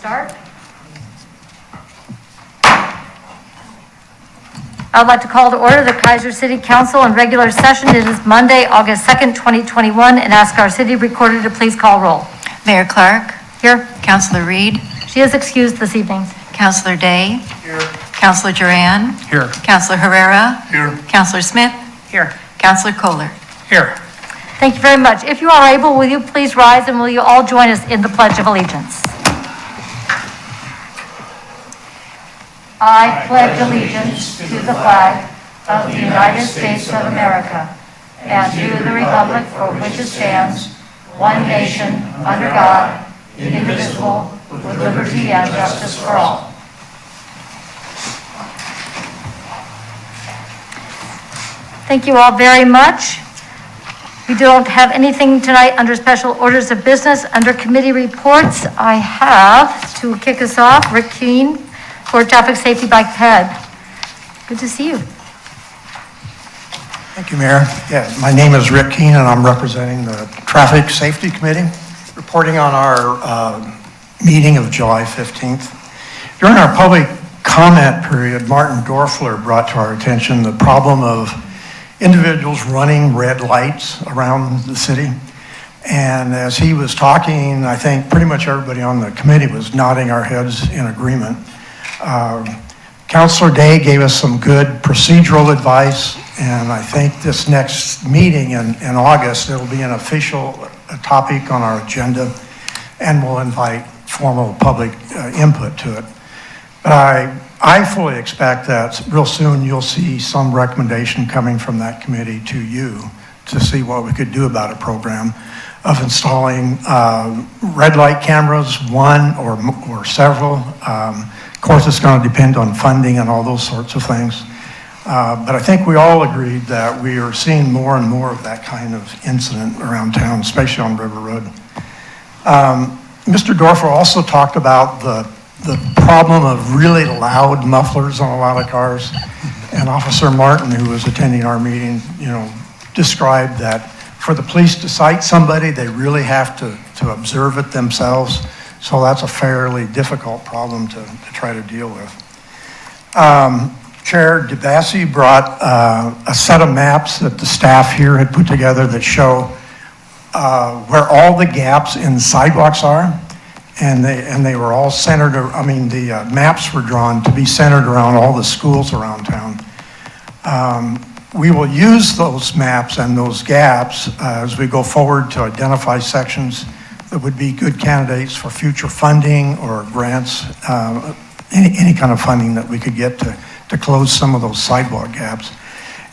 start. I would like to call to order the Kaiser City Council in regular session. It is Monday, August 2nd, 2021, and ask our city recorder to please call roll. Mayor Clark. Here. Councilor Reed. She is excused this evening. Councilor Day. Here. Councilor Duran. Here. Councilor Herrera. Here. Councilor Smith. Here. Councilor Kohler. Here. Thank you very much. If you are able, will you please rise and will you all join us in the Pledge of Allegiance? I pledge allegiance to the flag of the United States of America and to the republic for which it stands, one nation, under God, indivisible, with liberty and justice for all. Thank you all very much. We don't have anything tonight under special orders of business. Under committee reports, I have, to kick us off, Rick Keene for Traffic Safety Bike Ped. Good to see you. Thank you, Mayor. Yeah, my name is Rick Keene, and I'm representing the Traffic Safety Committee, reporting on our meeting of July 15th. During our public comment period, Martin Dorfler brought to our attention the problem of individuals running red lights around the city. And as he was talking, I think pretty much everybody on the committee was nodding our heads in agreement. Councilor Day gave us some good procedural advice, and I think this next meeting in August, it'll be an official topic on our agenda, and we'll invite formal public input to it. But I fully expect that real soon you'll see some recommendation coming from that committee to you to see what we could do about a program of installing red light cameras, one or several. Of course, it's going to depend on funding and all those sorts of things. But I think we all agreed that we are seeing more and more of that kind of incident around town, especially on River Road. Mr. Dorfer also talked about the problem of really loud mufflers on a lot of cars. And Officer Martin, who was attending our meeting, described that for the police to cite somebody, they really have to observe it themselves. So that's a fairly difficult problem to try to deal with. Chair DeBassi brought a set of maps that the staff here had put together that show where all the gaps in sidewalks are. And they were all centered, the maps were drawn to be centered around all the schools around town. We will use those maps and those gaps as we go forward to identify sections that would be good candidates for future funding or grants, any kind of funding that we could get to close some of those sidewalk gaps.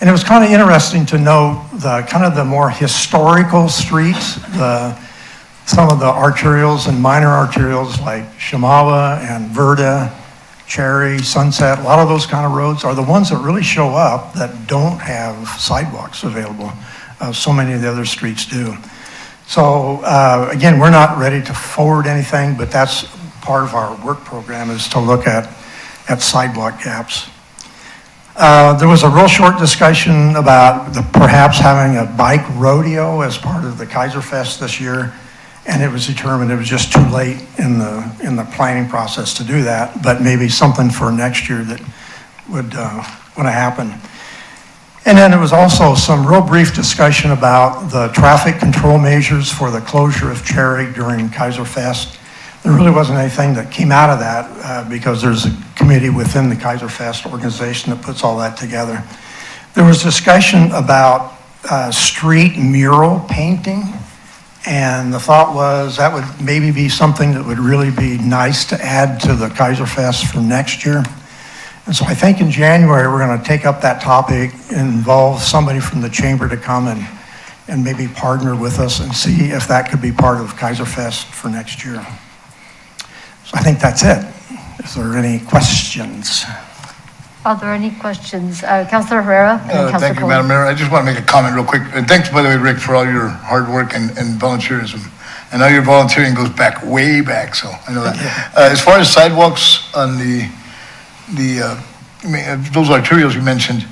And it was kind of interesting to note the more historical streets, some of the arterials and minor arterials like Shamawa and Verda, Cherry, Sunset, a lot of those kind of roads are the ones that really show up that don't have sidewalks available. So many of the other streets do. So again, we're not ready to forward anything, but that's part of our work program is to look at sidewalk gaps. There was a real short discussion about perhaps having a bike rodeo as part of the Kaiser Fest this year. And it was determined it was just too late in the planning process to do that, but maybe something for next year that would happen. And then there was also some real brief discussion about the traffic control measures for the closure of Cherry during Kaiser Fest. There really wasn't anything that came out of that because there's a committee within the Kaiser Fest organization that puts all that together. There was discussion about street mural painting. And the thought was that would maybe be something that would really be nice to add to the Kaiser Fest for next year. And so I think in January, we're going to take up that topic, involve somebody from the chamber to come and maybe partner with us and see if that could be part of Kaiser Fest for next year. So I think that's it. Is there any questions? Are there any questions? Councilor Herrera? Thank you, Madam Mayor. I just want to make a comment real quick. And thanks, by the way, Rick, for all your hard work and volunteerism. I know your volunteering goes back, way back, so I know that. As far as sidewalks on those arterials you mentioned,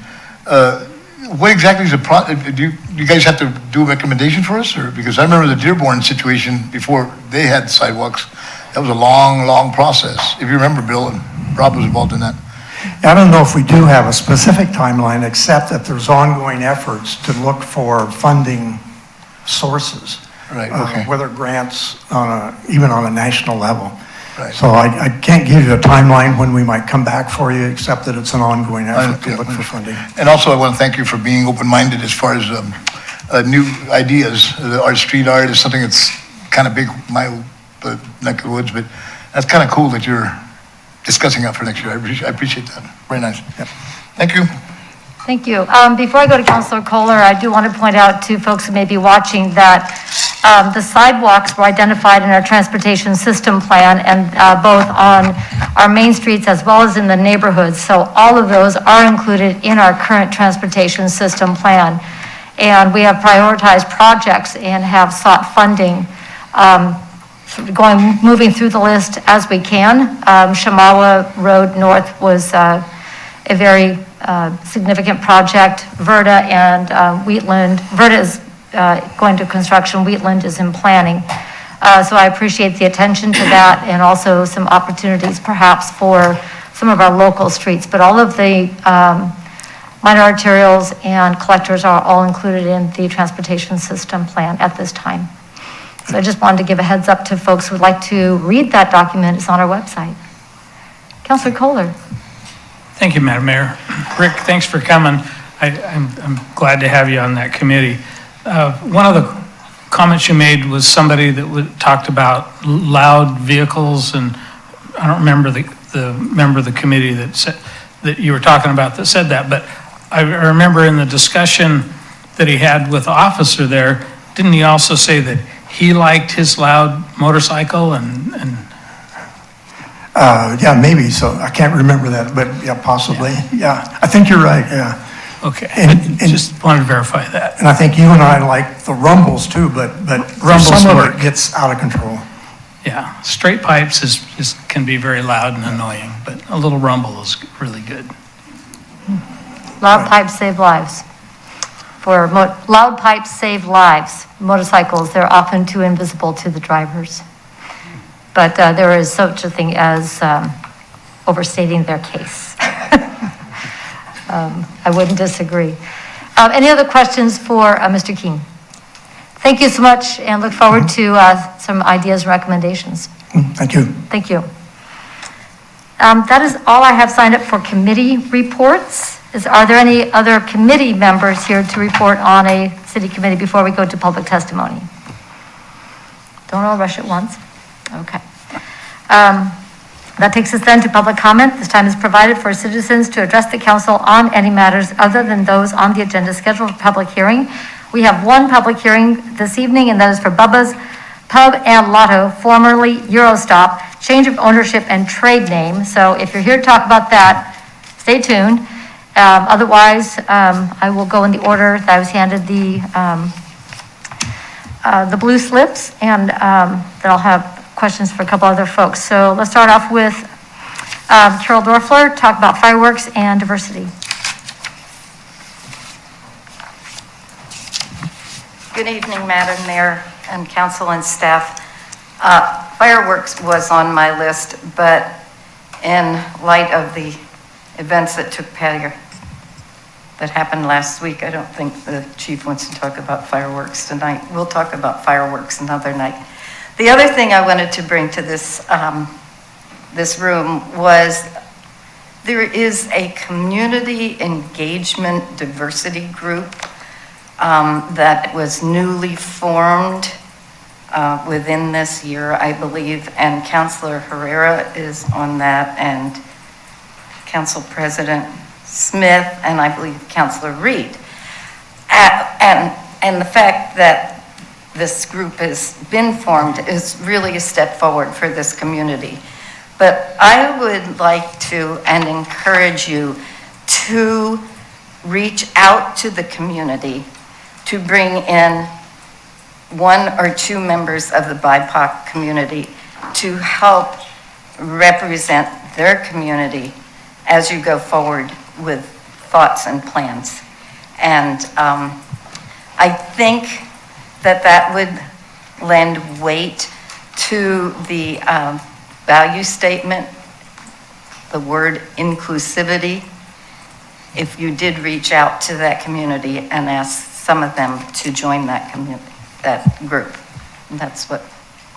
what exactly is the do you guys have to do a recommendation for us? Or because I remember the Dearborn situation before they had sidewalks, that was a long, long process. If you remember, Bill, and Rob was involved in that. I don't know if we do have a specific timeline, except that there's ongoing efforts to look for funding sources. Right, okay. Whether grants, even on a national level. Right. So I can't give you a timeline when we might come back for you, except that it's an ongoing effort to look for funding. And also, I want to thank you for being open-minded as far as new ideas. Our street art is something that's kind of big, my neck of the woods, but that's kind of cool that you're discussing that for next year. I appreciate that. Very nice. Yep. Thank you. Thank you. Before I go to Councilor Kohler, I do want to point out to folks who may be watching that the sidewalks were identified in our transportation system plan, and both on our main streets as well as in the neighborhoods. So all of those are included in our current transportation system plan. And we have prioritized projects and have sought funding, moving through the list as we can. Shamawa Road North was a very significant project. Verda and Wheatland, Verda is going to construction, Wheatland is in planning. So I appreciate the attention to that, and also some opportunities perhaps for some of our local streets. But all of the minor arterials and collectors are all included in the transportation system plan at this time. So I just wanted to give a heads up to folks who would like to read that document. It's on our website. Councilor Kohler. Thank you, Madam Mayor. Rick, thanks for coming. I'm glad to have you on that committee. One of the comments you made was somebody that talked about loud vehicles, and I don't remember the member of the committee that you were talking about that said that, but I remember in the discussion that he had with the officer there, didn't he also say that he liked his loud motorcycle and yeah, maybe, so I can't remember that, but yeah, possibly. Yeah, I think you're right, yeah. Okay, And just wanted to verify that. And I think you and I like the rumbles too, but Rumbles some of work. it gets out of control. Yeah, straight pipes can be very loud and annoying, but a little rumble is really good. Loud pipes save lives. Loud pipes save lives. Motorcycles, they're often too invisible to the drivers. But there is such a thing as overstating their case. I wouldn't disagree. Any other questions for Mr. Keene? Thank you so much, and look forward to some ideas and recommendations. Thank you. Thank you. That is all I have signed up for committee reports. Are there any other committee members here to report on a city committee before we go to public testimony? Don't all rush at once. Okay. That takes us then to public comment. This time is provided for citizens to address the council on any matters other than those on the agenda scheduled for public hearing. We have one public hearing this evening, and that is for Bubba's Pub and Lotto, formerly Eurostop, change of ownership and trade name. So if you're here to talk about that, stay tuned. Otherwise, I will go in the order that I was handed the blue slips, and then I'll have questions for a couple other folks. So let's start off with Carol Dorfler, talk about fireworks and diversity. Good evening, Madam Mayor and council and staff. Fireworks was on my list, but in light of the events that took place that happened last week, I don't think the chief wants to talk about fireworks tonight. We'll talk about fireworks another night. The other thing I wanted to bring to this room was there is a community engagement diversity group that was newly formed within this year, I believe, and Councilor Herrera is on that, and Council President Smith, and I believe Councilor Reed. And the fact that this group has been formed is really a step forward for this community. But I would like to and encourage you to reach out to the community to bring in one or two members of the BIPOC community to help represent their community as you go forward with thoughts and plans. And I think that would lend weight to the value statement, the word inclusivity, if you did reach out to that community and ask some of them to join that group. And that's what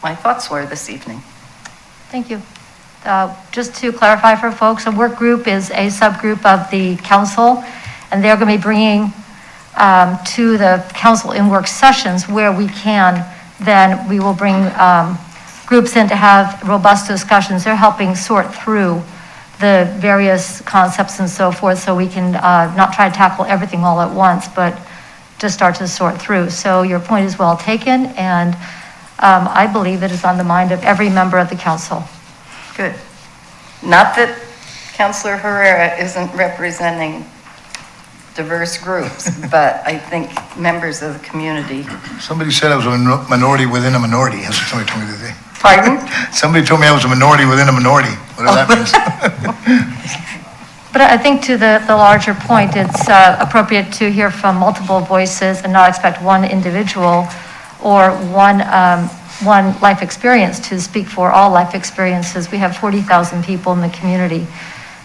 my thoughts were this evening. Thank you. Just to clarify for folks, a work group is a subgroup of the council, and they're going to be bringing to the council in work sessions where we can, then we will bring groups in to have robust discussions. They're helping sort through the various concepts and so forth, so we can not try to tackle everything all at once, but just start to sort through. So your point is well taken, and I believe it is on the mind of every member of the council. Good. Not that Councilor Herrera isn't representing diverse groups, but I think members of the community. Somebody said I was a minority within a minority. That's what somebody told me today. Pardon? Somebody told me I was a minority within a minority. Whatever that means. But I think to the larger point, it's appropriate to hear from multiple voices and not expect one individual or one life experience to speak for all life experiences. We have 40,000 people in the community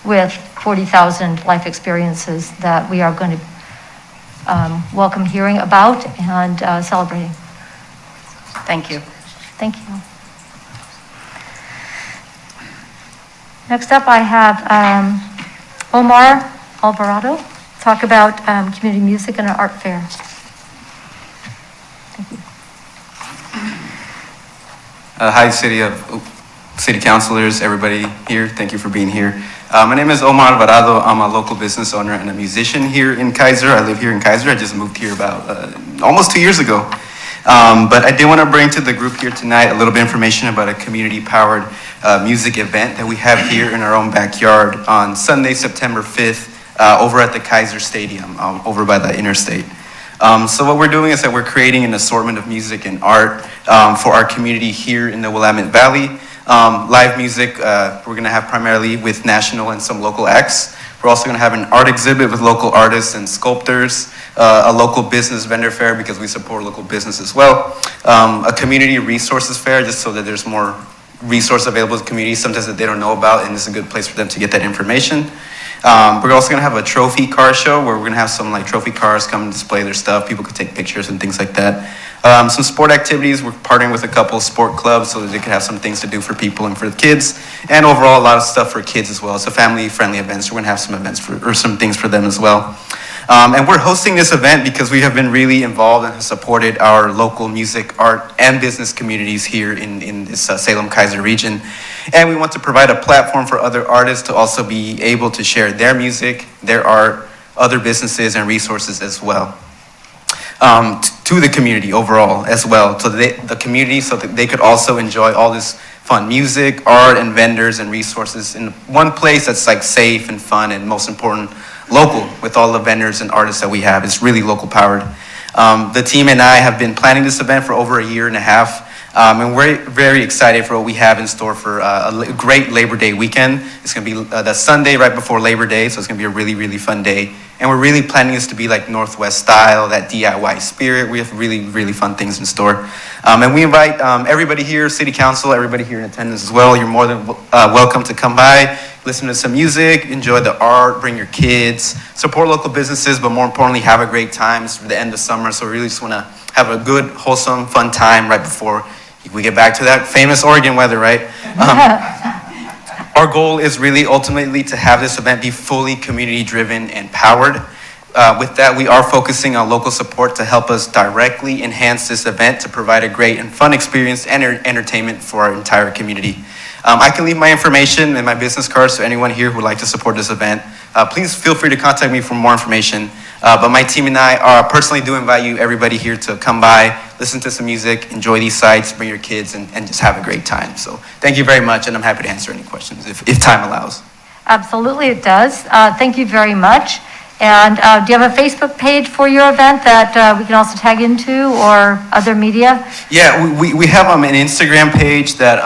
with 40,000 life experiences that we are going to welcome hearing about and celebrating. Thank you. Thank you. Next up, I have Omar Alvarado talk about community music and an art fair. Thank you. Hi, city councilors, everybody here. Thank you for being here. My name is Omar Alvarado. I'm a local business owner and a musician here in Kaiser. I live here in Kaiser. I just moved here about almost 2 years ago. But I did want to bring to the group here tonight a little bit of information about a community-powered music event that we have here in our own backyard on Sunday, September 5th, over at the Kaiser Stadium, over by the interstate. So what we're doing is that we're creating an assortment of music and art for our community here in the Willamette Valley. Live music, we're going to have primarily with national and some local acts. We're also going to have an art exhibit with local artists and sculptors, a local business vendor fair because we support local business as well, a community resources fair just so that there's more resource available to the community, sometimes that they don't know about, and it's a good place for them to get that information. We're also going to have a trophy car show where we're going to have some like trophy cars come and display their stuff. People could take pictures and things like that. Some sport activities. We're partnering with a couple of sport clubs so that they could have some things to do for people and for the kids. And overall, a lot of stuff for kids as well. It's a family-friendly event, so we're going to have some events or some things for them as well. And we're hosting this event because we have been really involved and have supported our local music, art, and business communities here in this Salem-Keizer region. And we want to provide a platform for other artists to also be able to share their music, their art, other businesses, and resources as well. To the community overall as well, so that the community, so that they could also enjoy all this fun music, art, and vendors and resources in one place that's like safe and fun and most important, local with all the vendors and artists that we have. It's really local powered. The team and I have been planning this event for over 1.5 years. And we're very excited for what we have in store for a great Labor Day weekend. It's going to be the Sunday right before Labor Day, so it's going to be a really, really fun day. And we're really planning this to be like Northwest style, that DIY spirit. We have really, really fun things in store. And we invite everybody here, City Council, everybody here in attendance as well. You're more than welcome to come by, listen to some music, enjoy the art, bring your kids, support local businesses, but more importantly, have a great time. It's the end of summer, so we really just want to have a good, wholesome, fun time right before we get back to that famous Oregon weather, right? Our goal is really ultimately to have this event be fully community-driven and powered. With that, we are focusing on local support to help us directly enhance this event to provide a great and fun experience and entertainment for our entire community. I can leave my information and my business cards to anyone here who would like to support this event. Please feel free to contact me for more information. But my team and I personally do invite you, everybody here, to come by, listen to some music, enjoy these sites, bring your kids, and just have a great time. So thank you very much, and I'm happy to answer any questions if time allows. Absolutely, it does. Thank you very much. And do you have a Facebook page for your event that we can also tag into, or other media? Yeah, we have an Instagram page that,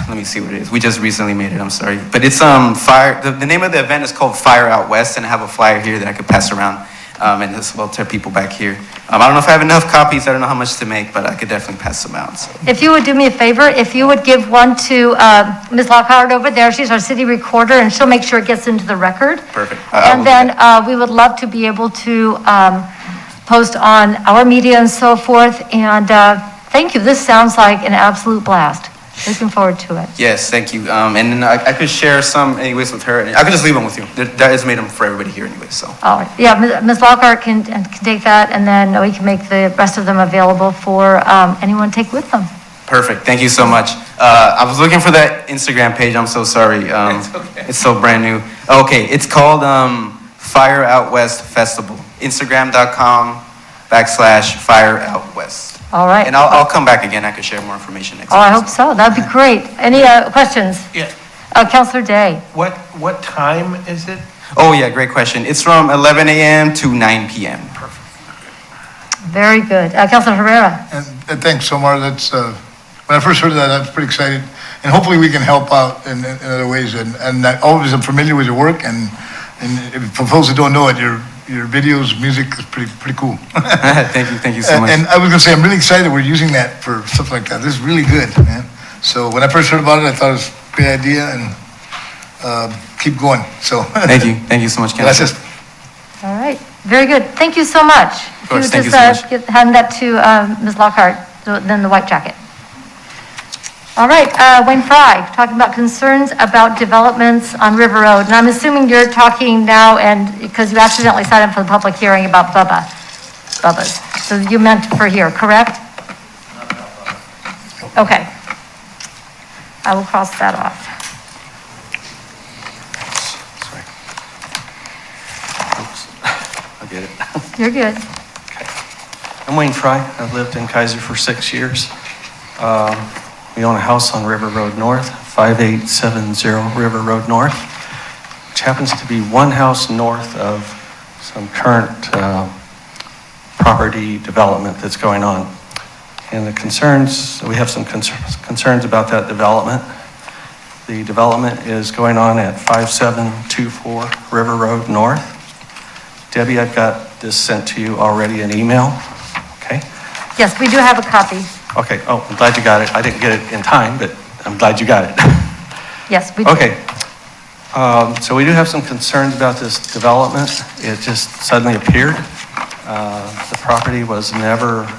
let me see what it is. We just recently made it, I'm sorry. But it's the name of the event is called Fire Out West, and I have a flyer here that I could pass around. and as well to people back here. I don't know if I have enough copies, I don't know how much to make, but I could definitely pass them out, so. If you would do me a favor, if you would give one to Ms. Lockhart over there, she's our city recorder, and she'll make sure it gets into the record. Perfect. I will And do then that. we would love to be able to post on our media and so forth, and thank you, this sounds like an absolute blast. Looking forward to it. Yes, thank you. And then I could share some anyways with her. I could just leave them with you. That is made them for everybody here anyway, so. All right, yeah, Ms. Lockhart can take that, and then we can make the rest of them available for anyone to take with them. Perfect, thank you so much. I was looking for that Instagram page, I'm so sorry. It's okay. It's so brand new. Okay, it's called Fire Out West Festival. Instagram.com/Fire Out West. All right. And I'll come back again, I could share more information next Oh, I week. hope so, that'd be great. Any questions? Yeah. Counselor Day? What time is it? Oh, yeah, great question. It's from 11 a.m. to 9 p.m. Very good. Counselor Herrera? And thanks, Omar. That's, when I first heard of that, I was pretty excited. And hopefully we can help out in other ways. And I always am familiar with your work. And for folks that don't know it, your videos, music is pretty cool. Thank you so much. And I was gonna say, I'm really excited we're using that for stuff like that. This is really good, man. So when I first heard about it, I thought it was a great idea and keep going, so. Thank you so much, Councilor. Gracias. All right, very good. Thank you so much. Of course, thank you If so you would just hand that to Ms. Lockhart, then the white jacket. All right, Wayne Fry, talking about concerns about developments on River Road. And I'm assuming you're talking now, and because you accidentally signed up for the public hearing about Bubba's. So you meant for here, correct? Okay. I will cross that off. Sorry. Oops. I get it. You're good. I'm Wayne Fry. I've lived in Kaiser for 6 years. We own a house on River Road North, 5870 River Road North, which happens to be one house north of some current property development that's going on. And the concerns, we have some concerns about that development. The development is going on at 5724 River Road North. Debbie, I've got this sent to you already in email, okay? Yes, we do have a copy. Okay, oh, I'm glad you got it. I didn't get it in time, but I'm glad you got it. Yes, we do. Okay. So we do have some concerns about this development. It just suddenly appeared. The property was never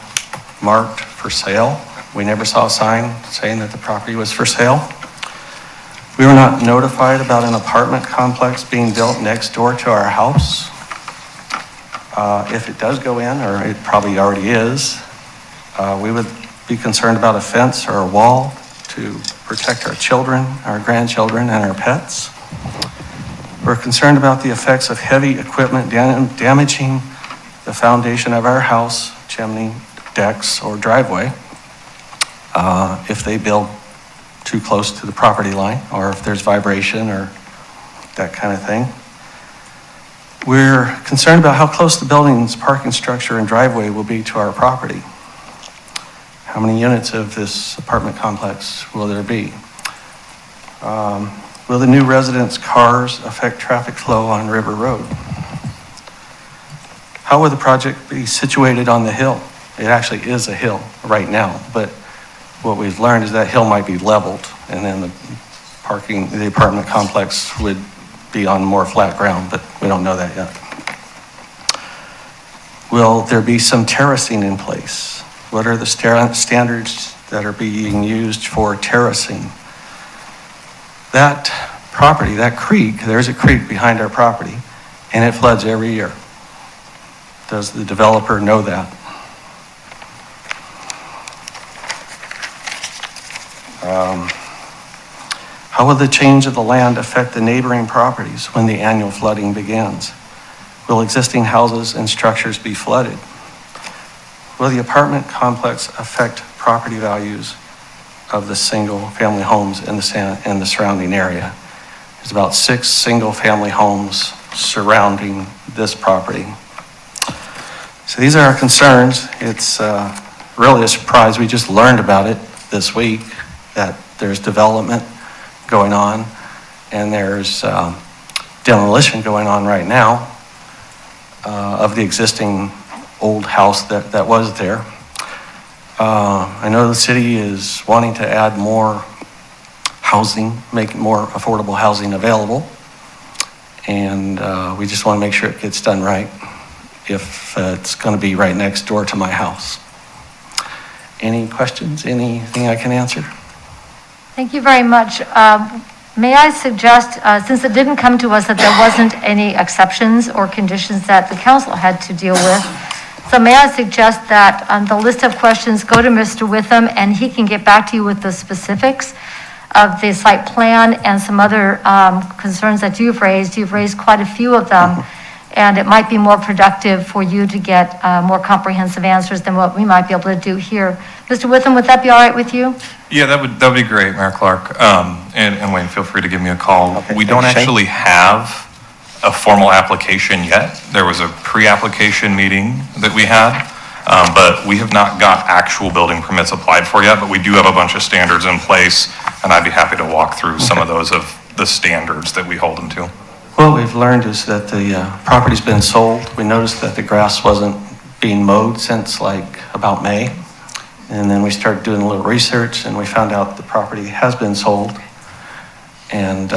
marked for sale. We never saw a sign saying that the property was for sale. We were not notified about an apartment complex being built next door to our house. If it does go in, or it probably already is, we would be concerned about a fence or a wall to protect our children, our grandchildren, and our pets. We're concerned about the effects of heavy equipment damaging the foundation of our house, chimney, decks, or driveway, if they build too close to the property line, or if there's vibration or that kind of thing. We're concerned about how close the building's parking structure and driveway will be to our property. How many units of this apartment complex will there be? Will the new residents' cars affect traffic flow on River Road? How will the project be situated on the hill? It actually is a hill right now, but what we've learned is that hill might be leveled, and then the apartment complex would be on more flat ground, but we don't know that yet. Will there be some terracing in place? What are the standards that are being used for terracing? That property, that creek, there's a creek behind our property, and it floods every year. Does the developer know that? How will the change of the land affect the neighboring properties when the annual flooding begins? Will existing houses and structures be flooded? Will the apartment complex affect property values of the single-family homes in the surrounding area? There's about 6 single-family homes surrounding this property. So these are our concerns. It's really a surprise. We just learned about it this week, that there's development going on and there's demolition going on right now. of the existing old house that was there. I know the city is wanting to add more housing, make more affordable housing available. And we just want to make sure it gets done right if it's going to be right next door to my house. Any questions? Anything I can answer? Thank you very much. May I suggest, since it didn't come to us that there wasn't any exceptions or conditions that the council had to deal with, so may I suggest that the list of questions go to Mr. Witham, and he can get back to you with the specifics of the site plan and some other concerns that you've raised. You've raised quite a few of them, and it might be more productive for you to get more comprehensive answers than what we might be able to do here. Mr. Witham, would that be all right with you? Yeah, that would be great, Mayor Clark. And Wayne, feel free to give me a call. Okay, We don't thanks, Shane. actually have a formal application yet. There was a pre-application meeting that we had, but we have not got actual building permits applied for yet, but we do have a bunch of standards in place, and I'd be happy to walk through some of those of the standards that we hold them to. What we've learned is that the property's been sold. We noticed that the grass wasn't being mowed since like about May. And then we started doing a little research and we found out the property has been sold. And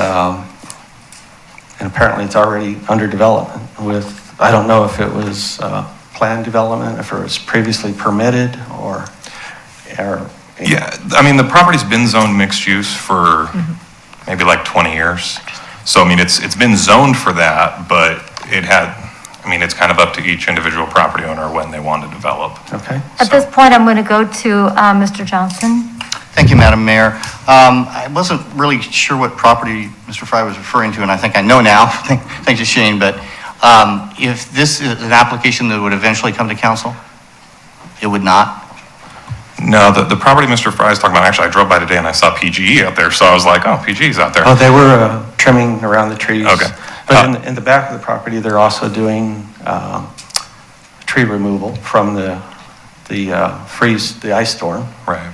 apparently it's already under development with, I don't know if it was planned development, if it was previously permitted or Yeah, I mean, the property's been zoned mixed use for maybe like 20 years. So, I mean, it's been zoned for that, but it's kind of up to each individual property owner when they want to develop. Okay. At this point, I'm going to go to Mr. Johnson. Thank you, Madam Mayor. I wasn't really sure what property Mr. Fry was referring to, and I think I know now, thanks to Shane, but if this is an application that would eventually come to council, it would not? No, the property Mr. Fry is talking about, actually, I drove by today and I saw PGE out there, so I was like, oh, PGE's out there. Oh, they were trimming around the trees. Okay. But in the back of the property, they're also doing tree removal from the ice storm. Right.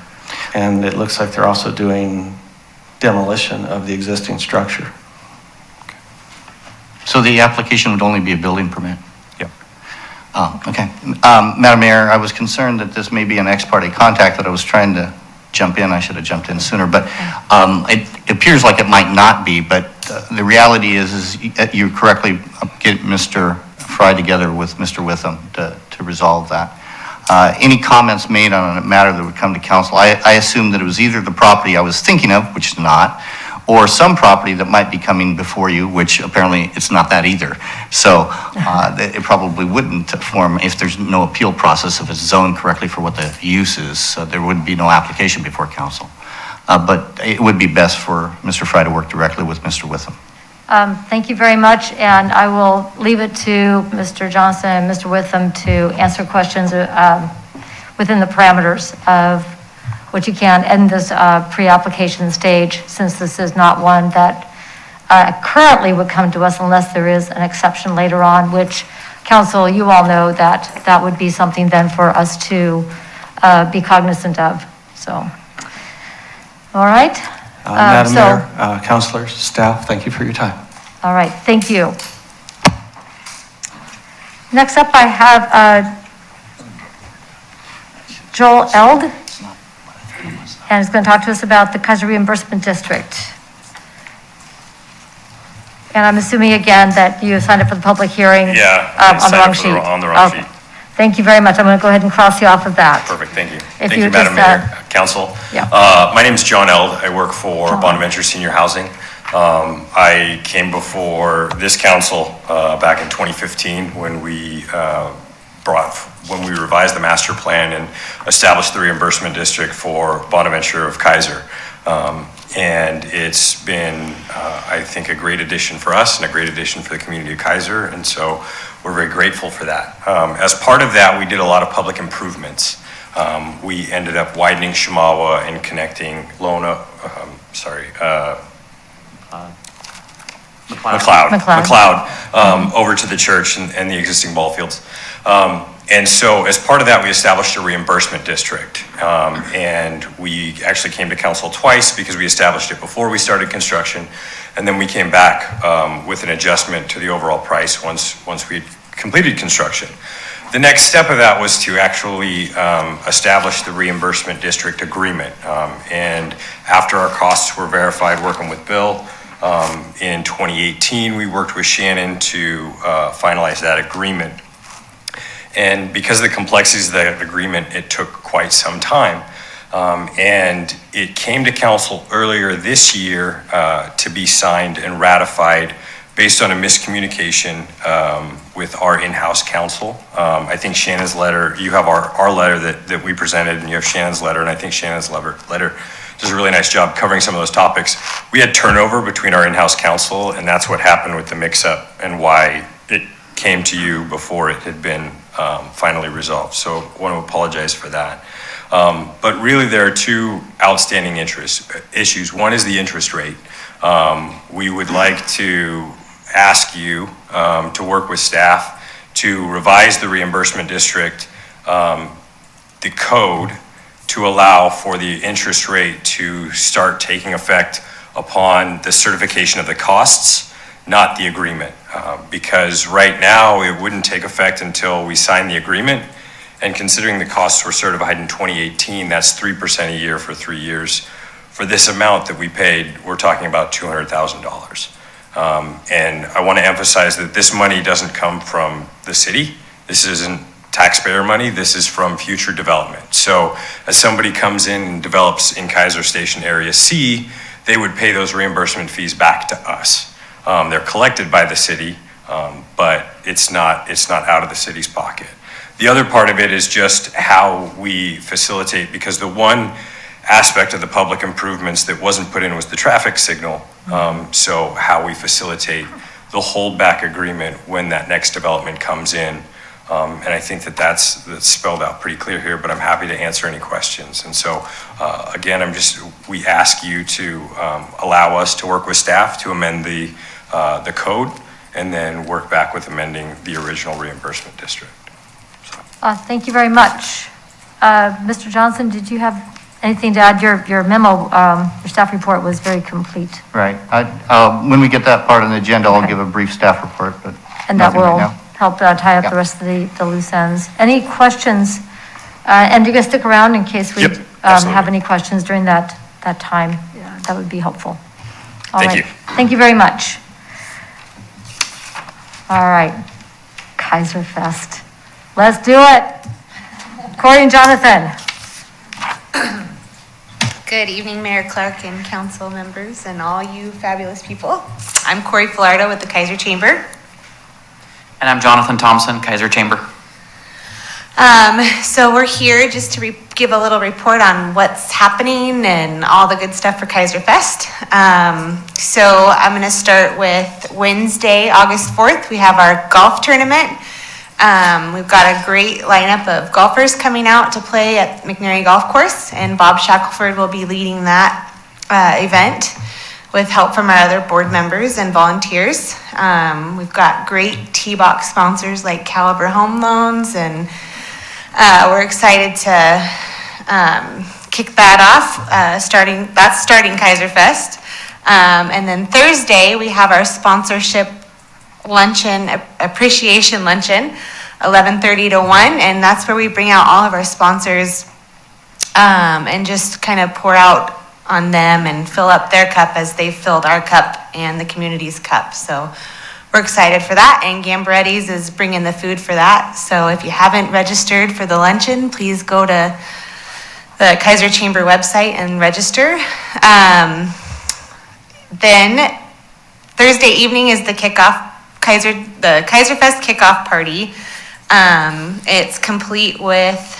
And it looks like they're also doing demolition of the existing structure. So the application would only be a building permit? Yep. Oh, okay. Madam Mayor, I was concerned that this may be an ex parte contact that I was trying to jump in. I should have jumped in sooner, but it appears like it might not be, but the reality is you correctly get Mr. Fry together with Mr. Witham to resolve that. Any comments made on a matter that would come to council? I assume that it was either the property I was thinking of, which is not, or some property that might be coming before you, which apparently it's not that either. So it probably wouldn't form, if there's no appeal process, if it's zoned correctly for what the use is, so there would be no application before council. But it would be best for Mr. Fry to work directly with Mr. Witham. Thank you very much, and I will leave it to Mr. Johnson and Mr. Witham to answer questions within the parameters of what you can in this pre-application stage, since this is not one that currently would come to us unless there is an exception later on, which, council, you all know that that would be something then for us to be cognizant of, so. All right. Madam Mayor, councilors, staff, thank you for your time. All right, thank you. Next up, I have Joel Eld, and he's going to talk to us about the Kaiser Reimbursement District. And I'm assuming again that you signed up for the public hearing. Yeah, on the wrong sheet. on the wrong sheet. Thank you very much. I'm going to go ahead and cross you off of that. Perfect, thank you. If Thank you you, Madam just, Mayor, Council. yeah. My name is John Eld. I work for Bonaventure Senior Housing. I came before this council back in 2015 when we revised the master plan and established the reimbursement district for Bonaventure of Kaiser. And it's been, I think, a great addition for us and a great addition for the community of Kaiser. And so we're very grateful for that. As part of that, we did a lot of public improvements. We ended up widening Shamawa and connecting McLeod over to the church and the existing ball fields. And so as part of that, we established a reimbursement district. And we actually came to council twice because we established it before we started construction. And then we came back with an adjustment to the overall price once we completed construction. The next step of that was to actually establish the reimbursement district agreement. And after our costs were verified working with Bill, in 2018, we worked with Shannon to finalize that agreement. And because of the complexities of that agreement, it took quite some time. And it came to council earlier this year to be signed and ratified based on a miscommunication with our in-house counsel. I think Shannon's letter, you have our letter that we presented, and you have Shannon's letter, and I think Shannon's letter does a really nice job covering some of those topics. We had turnover between our in-house counsel, and that's what happened with the mix-up and why it came to you before it had been finally resolved. So I want to apologize for that. But really, there are two outstanding issues. One is the interest rate. We would like to ask you to work with staff to revise the reimbursement district, the code, to allow for the interest rate to start taking effect upon the certification of the costs, not the agreement. Because right now, it wouldn't take effect until we sign the agreement. And considering the costs were certified in 2018, that's 3% a year for 3 years. For this amount that we paid, we're talking about $200,000. And I want to emphasize that this money doesn't come from the city. This isn't taxpayer money. This is from future development. So as somebody comes in and develops in Keizer Station Area C, they would pay those reimbursement fees back to us. They're collected by the city, but it's not out of the city's pocket. The other part of it is just how we facilitate, because the one aspect of the public improvements that wasn't put in was the traffic signal. So how we facilitate the holdback agreement when that next development comes in. And I think that's spelled out pretty clear here, but I'm happy to answer any questions. And so, again, we ask you to allow us to work with staff to amend the code and then work back with amending the original reimbursement district. Thank you very much. Mr. Johnson, did you have anything to add? Your memo, your staff report was very complete. Right. When we get that part on the agenda, I'll give a brief staff report, but And that nothing right will now. help tie up Yeah. the rest of the loose ends. Any questions? And you can stick around in case we Yep, absolutely. have any questions during that time. That would be helpful. All Thank right. you. Thank you very much. All right, Kaiser Fest. Let's do it. Corey and Jonathan. Good evening, Mayor Clark and council members and all you fabulous people. I'm Corey Filardo with the Kaiser Chamber. And I'm Jonathan Thompson, Kaiser Chamber. So we're here just to give a little report on what's happening and all the good stuff for Kaiser Fest. So I'm going to start with Wednesday, August 4th. We have our golf tournament. We've got a great lineup of golfers coming out to play at McNary Golf Course, and Bob Shackelford will be leading that event with help from our other board members and volunteers. We've got great T-Box sponsors like Caliber Home Loans, and we're excited to kick that off, starting Kaiser Fest. And then Thursday, we have our sponsorship luncheon, appreciation luncheon, 11:30 to 1, and that's where we bring out all of our sponsors and just kind of pour out on them and fill up their cup as they filled our cup and the community's cup. So we're excited for that, and Gambaretti's is bringing the food for that. So if you haven't registered for the luncheon, please go to the Kaiser Chamber website and register. Then Thursday evening is the kickoff, the Kaiser Fest kickoff party. It's complete with,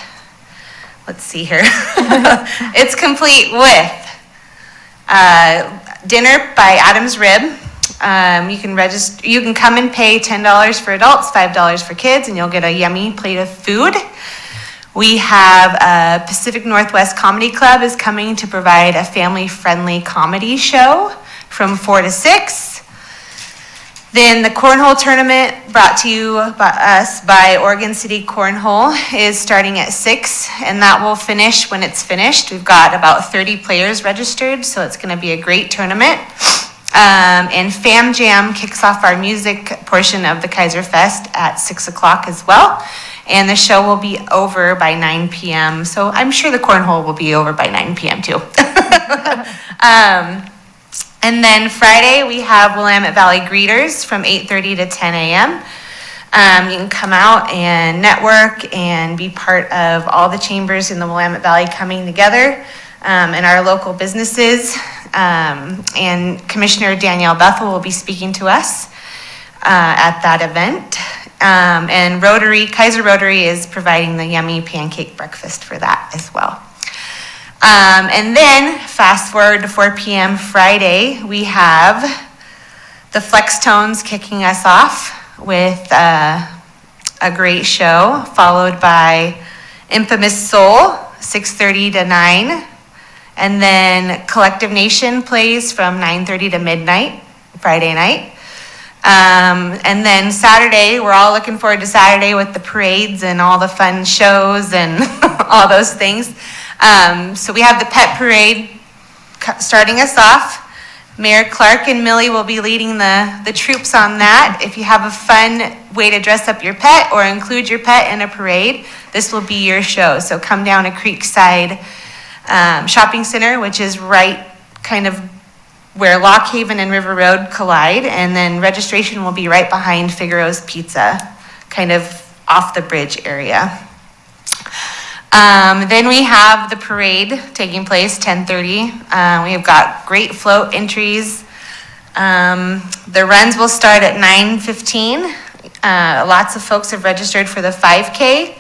let's see here. It's complete with dinner by Adam's Rib. You can come and pay $10 for adults, $5 for kids, and you'll get a yummy plate of food. We have Pacific Northwest Comedy Club is coming to provide a family-friendly comedy show from 4 to 6. Then the Cornhole Tournament, brought to you by us by Oregon City Cornhole, is starting at 6, and that will finish when it's finished. We've got about 30 players registered, so it's going to be a great tournament. And Fam Jam kicks off our music portion of the Kaiser Fest at 6 o'clock as well. And the show will be over by 9 p.m. So I'm sure the cornhole will be over by 9 p.m. too. And then Friday, we have Willamette Valley Greeters from 8:30 to 10 a.m. You can come out and network and be part of all the chambers in the Willamette Valley coming together, and our local businesses. And Commissioner Danielle Bethel will be speaking to us at that event. And Kaiser Rotary is providing the yummy pancake breakfast for that as well. And then fast forward to 4 p.m. Friday, we have the Flex Tones kicking us off with a great show, followed by Infamous Soul, 6:30 to 9. And then Collective Nation plays from 9:30 to midnight, Friday night. And then Saturday, we're all looking forward to Saturday with the parades and all the fun shows and all those things. So we have the pet parade starting us off. Mayor Clark and Millie will be leading the troops on that. If you have a fun way to dress up your pet or include your pet in a parade, this will be your show. So come down to Creekside Shopping Center, which is right kind of where Lock Haven and River Road collide, and then registration will be right behind Figaro's Pizza, kind of off the bridge area. Then we have the parade taking place 10:30. We have got great float entries. The runs will start at 9:15. Lots of folks have registered for the 5K.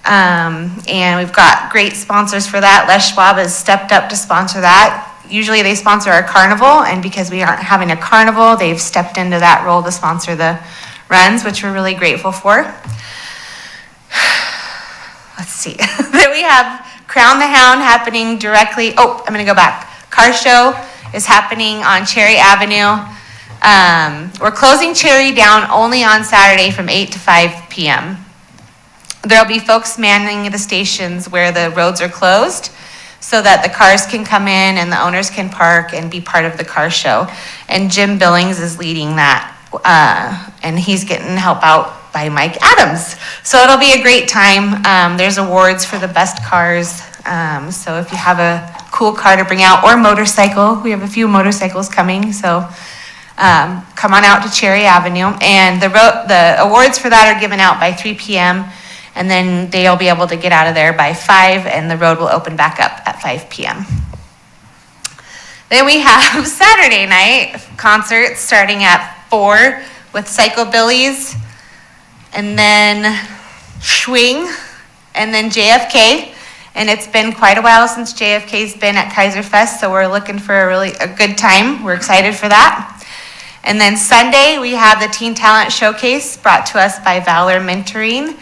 And we've got great sponsors for that. Les Schwab has stepped up to sponsor that. Usually they sponsor our carnival, and because we aren't having a carnival, they've stepped into that role to sponsor the runs, which we're really grateful for. Let's see. Then we have Crown the Hound happening directly. Oh, I'm going to go back. Car show is happening on Cherry Avenue. We're closing Cherry down only on Saturday from 8 to 5 p.m. There'll be folks manning the stations where the roads are closed so that the cars can come in and the owners can park and be part of the car show. And Jim Billings is leading that, and he's getting help out by Mike Adams. So it'll be a great time. There's awards for the best cars. So if you have a cool car to bring out, or motorcycle, we have a few motorcycles coming. So come on out to Cherry Avenue. And the awards for that are given out by 3 p.m. And then they'll be able to get out of there by 5, and the road will open back up at 5 p.m. Then we have Saturday night concerts starting at 4 with Psychobillies, and then Schwing, and then JFK. And it's been quite a while since JFK's been at Kaiser Fest, so we're looking for a good time. We're excited for that. And then Sunday, we have the Teen Talent Showcase brought to us by Valor Mentoring,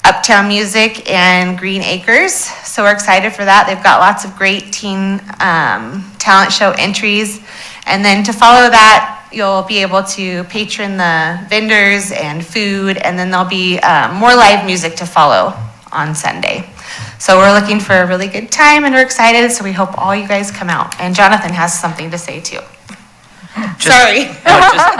Uptown Music, and Green Acres. So we're excited for that. They've got lots of great teen talent show entries. And then to follow that, you'll be able to patron the vendors and food, and then there'll be more live music to follow on Sunday. So we're looking for a really good time, and we're excited, so we hope all you guys come out. And Jonathan has something to say too. Sorry.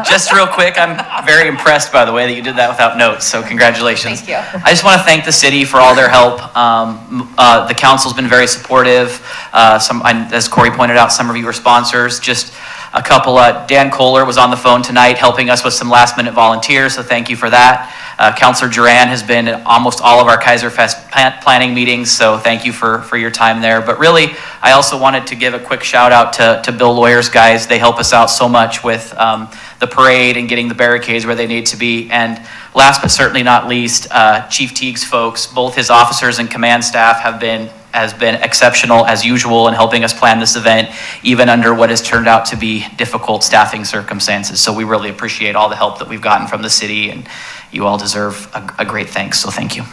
Just real quick, I'm very impressed by the way that you did that without notes, so congratulations. Thank you. I just want to thank the city for all their help. The council's been very supportive. As Corey pointed out, some of you were sponsors. Just a couple, Dan Kohler was on the phone tonight helping us with some last minute volunteers, so thank you for that. Councilor Duran has been at almost all of our Kaiser Fest planning meetings, so thank you for your time there. But really, I also wanted to give a quick shout out to Bill Lawyer's guys. They help us out so much with the parade and getting the barricades where they need to be. And last but certainly not least, Chief Teague's folks, both his officers and command staff has been exceptional as usual in helping us plan this event, even under what has turned out to be difficult staffing circumstances. So we really appreciate all the help that we've gotten from the city, and you all deserve a great thanks, so thank you.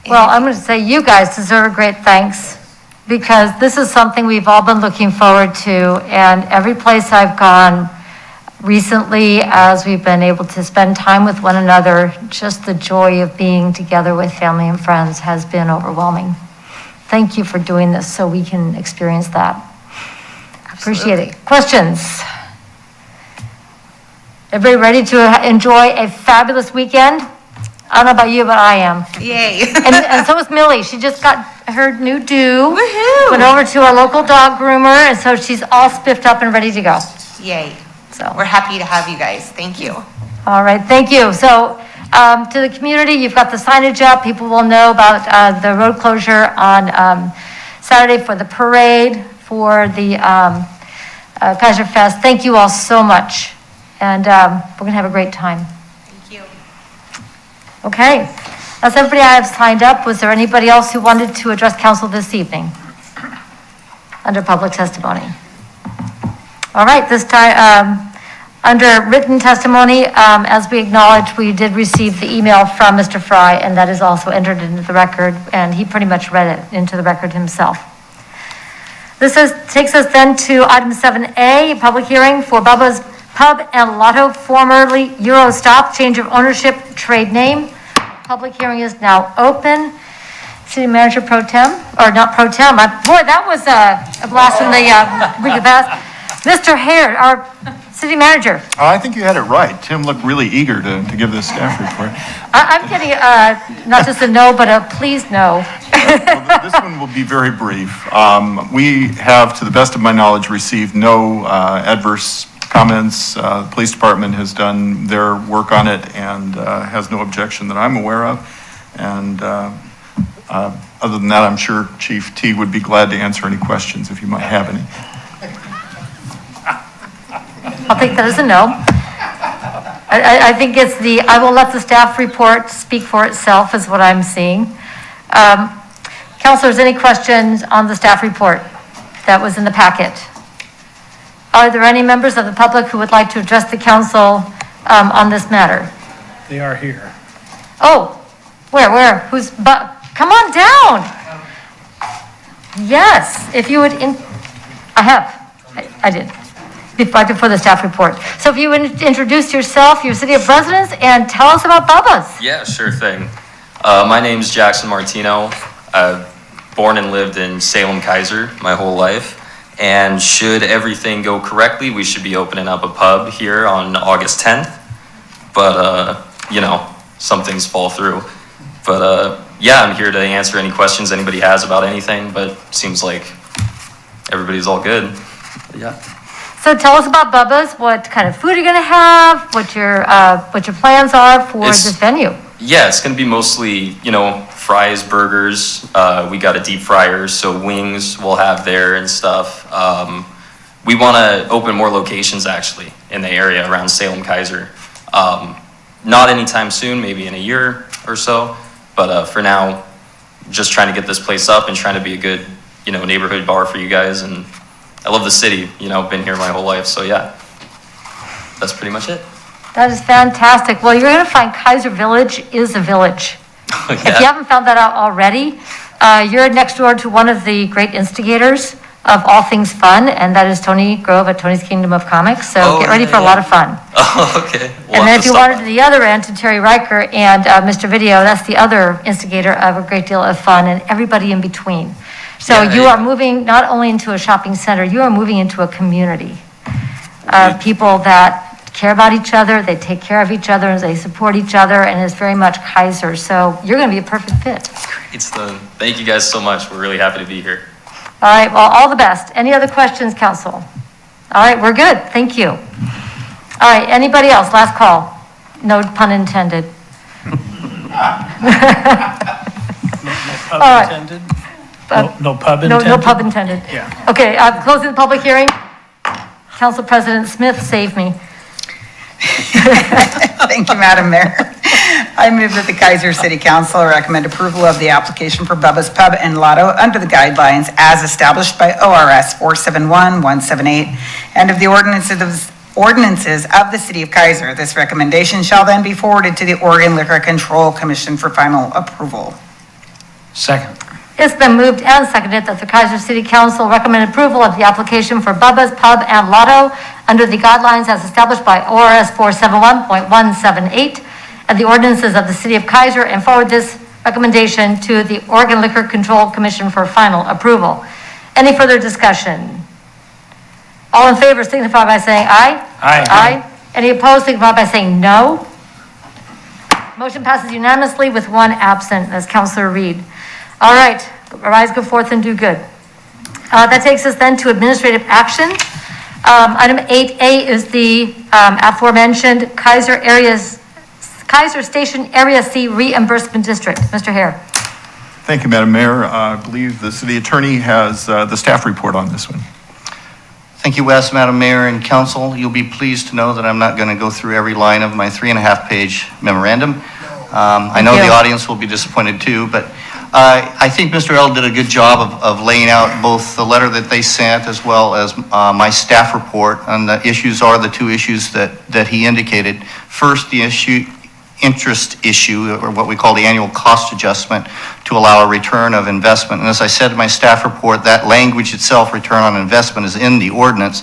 Well, I'm going to say you guys deserve a great thanks, because this is something we've all been looking forward to, and every place I've gone recently, as we've been able to spend time with one another, just the joy of being together with family and friends has been overwhelming. Thank you for doing this so we can experience that. Appreciate it. Questions? Everybody ready to enjoy a fabulous weekend? I don't know about you, but I am. Yay. And so is Millie. She just got her new do. Woohoo. Went over to our local dog groomer, and so she's all spiffed up and ready to go. Yay. So, We're happy to have you guys. Thank you. all right, thank you. So, to the community, you've got the signage up. People will know about the road closure on Saturday for the parade, for the Kaiser Fest. Thank you all so much, and we're going to have a great time. Thank you. Okay, that's everybody I have signed up. Was there anybody else who wanted to address council this evening under public testimony? All right, this time, under written testimony, as we acknowledged, we did receive the email from Mr. Fry, and that is also entered into the record, and he pretty much read it into the record himself. Takes us then to item 7A, public hearing for Bubba's Pub and Lotto, formerly Eurostop, change of ownership, trade name. Public hearing is now open. City Manager Pro Tem, or not Pro Tem, boy, that was a blast from the week of past. Mr. Haire, our City Manager. I think you had it right. Tim looked really eager to give this staff report. I'm getting not just a no, but a please no. Well, this one will be very brief. We have, to the best of my knowledge, received no adverse comments. The police department has done their work on it and has no objection that I'm aware of. And other than that, I'm sure Chief T would be glad to answer any questions if you might have any. I'll take that as a no. I think it's I will let the staff report speak for itself is what I'm seeing. Councilors, any questions on the staff report that was in the packet? Are there any members of the public who would like to address the council on this matter? They are here. Oh, where? Come on down. Yes, if you would, I did. Before the staff report. So if you would introduce yourself, your city of residence, and tell us about Bubba's. Yeah, sure thing. My name's Jackson Martino. I've born and lived in Salem, Kaiser my whole life. And should everything go correctly, we should be opening up a pub here on August 10th. But, some things fall through. But, yeah, I'm here to answer any questions anybody has about anything, but seems like everybody's all good. Yeah. So tell us about Bubba's, what kind of food you're gonna have, what your plans are for this venue. Yeah, it's gonna be mostly, fries, burgers. We got a deep fryer, so wings we'll have there and stuff. We wanna open more locations actually in the area around Salem, Kaiser. Not anytime soon, maybe in a year or so, but for now, just trying to get this place up and trying to be a good, neighborhood bar for you guys. And I love the city, been here my whole life, so yeah, that's pretty much it. That is fantastic. Well, you're gonna find Kaiser Village is a village. Yeah. If you haven't found that out already, you're next door to one of the great instigators of all things fun, and that is Tony Grove at Tony's Kingdom of Comics, so get ready for a lot of fun. Oh, okay. And then if you wanted to the other end, to Terry Riker and Mr. Video, that's the other instigator of a great deal of fun, and everybody in between. So you are moving not only into a shopping center, you are moving into a community of people that care about each other, they take care of each other, they support each other, and it's very much Kaiser. So you're going to be a perfect fit. Thank you guys so much. We're really happy to be here. All right, well, all the best. Any other questions, council? All right, we're good. Thank you. All right, anybody else? Last call. No pun intended. No pub intended? No pub intended? No pub intended. Yeah. Okay, closing the public hearing. Council President Smith, save me. Thank you, Madam Mayor. I move that the Kaiser City Council recommend approval of the application for Bubba's Pub and Lotto under the guidelines as established by ORS 471-178 and of the ordinances of the City of Kaiser. This recommendation shall then be forwarded to the Oregon Liquor Control Commission for final approval. Second. It's been moved and seconded that the Kaiser City Council recommend approval of the application for Bubba's Pub and Lotto under the guidelines as established by ORS 471.178 and the ordinances of the City of Kaiser, and forward this recommendation to the Oregon Liquor Control Commission for final approval. Any further discussion? All in favor signify by saying aye. Aye. Aye. Any opposed signify by saying no. Motion passes unanimously with one absent, as Councilor Reed. All right, arise, go forth, and do good. That takes us then to administrative action. Item 8A is the aforementioned Kaiser Station Area C Reimbursement District. Mr. Hare. Thank you, Madam Mayor. I believe the city attorney has the staff report on this one. Thank you, Wes, Madam Mayor, and Council. You'll be pleased to know that I'm not going to go through every line of my 3.5-page memorandum. I know the audience will be disappointed too, but I think Mr. L did a good job of laying out both the letter that they sent as well as my staff report, and the issues are the two issues that he indicated. First, the interest issue, or what we call the annual cost adjustment, to allow a return of investment. And as I said in my staff report, that language itself, return on investment, is in the ordinance.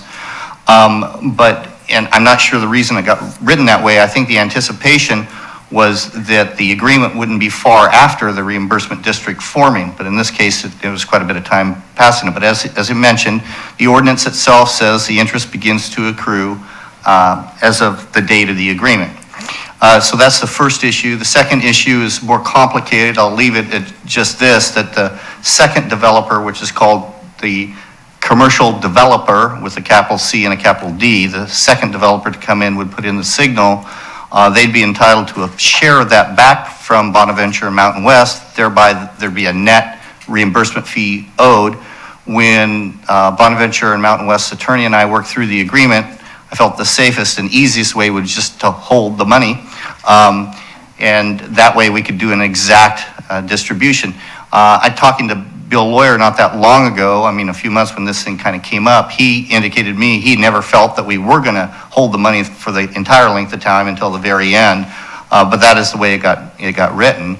And I'm not sure the reason it got written that way. I think the anticipation was that the agreement wouldn't be far after the reimbursement district forming, but in this case, it was quite a bit of time passing it. But as you mentioned, the ordinance itself says the interest begins to accrue as of the date of the agreement. So that's the first issue. The second issue is more complicated. I'll leave it at just this, that the second developer, which is called the commercial developer with a capital C and a capital D, the second developer to come in would put in the signal. They'd be entitled to a share of that back from Bonaventure and Mountain West, thereby there'd be a net reimbursement fee owed. When Bonaventure and Mountain West's attorney and I worked through the agreement, I felt the safest and easiest way was just to hold the money, and that way we could do an exact distribution. I talking to Bill Lawyer not that long ago, I mean a few months when this thing kind of came up, he indicated to me he never felt that we were going to hold the money for the entire length of time until the very end, but that is the way it got written.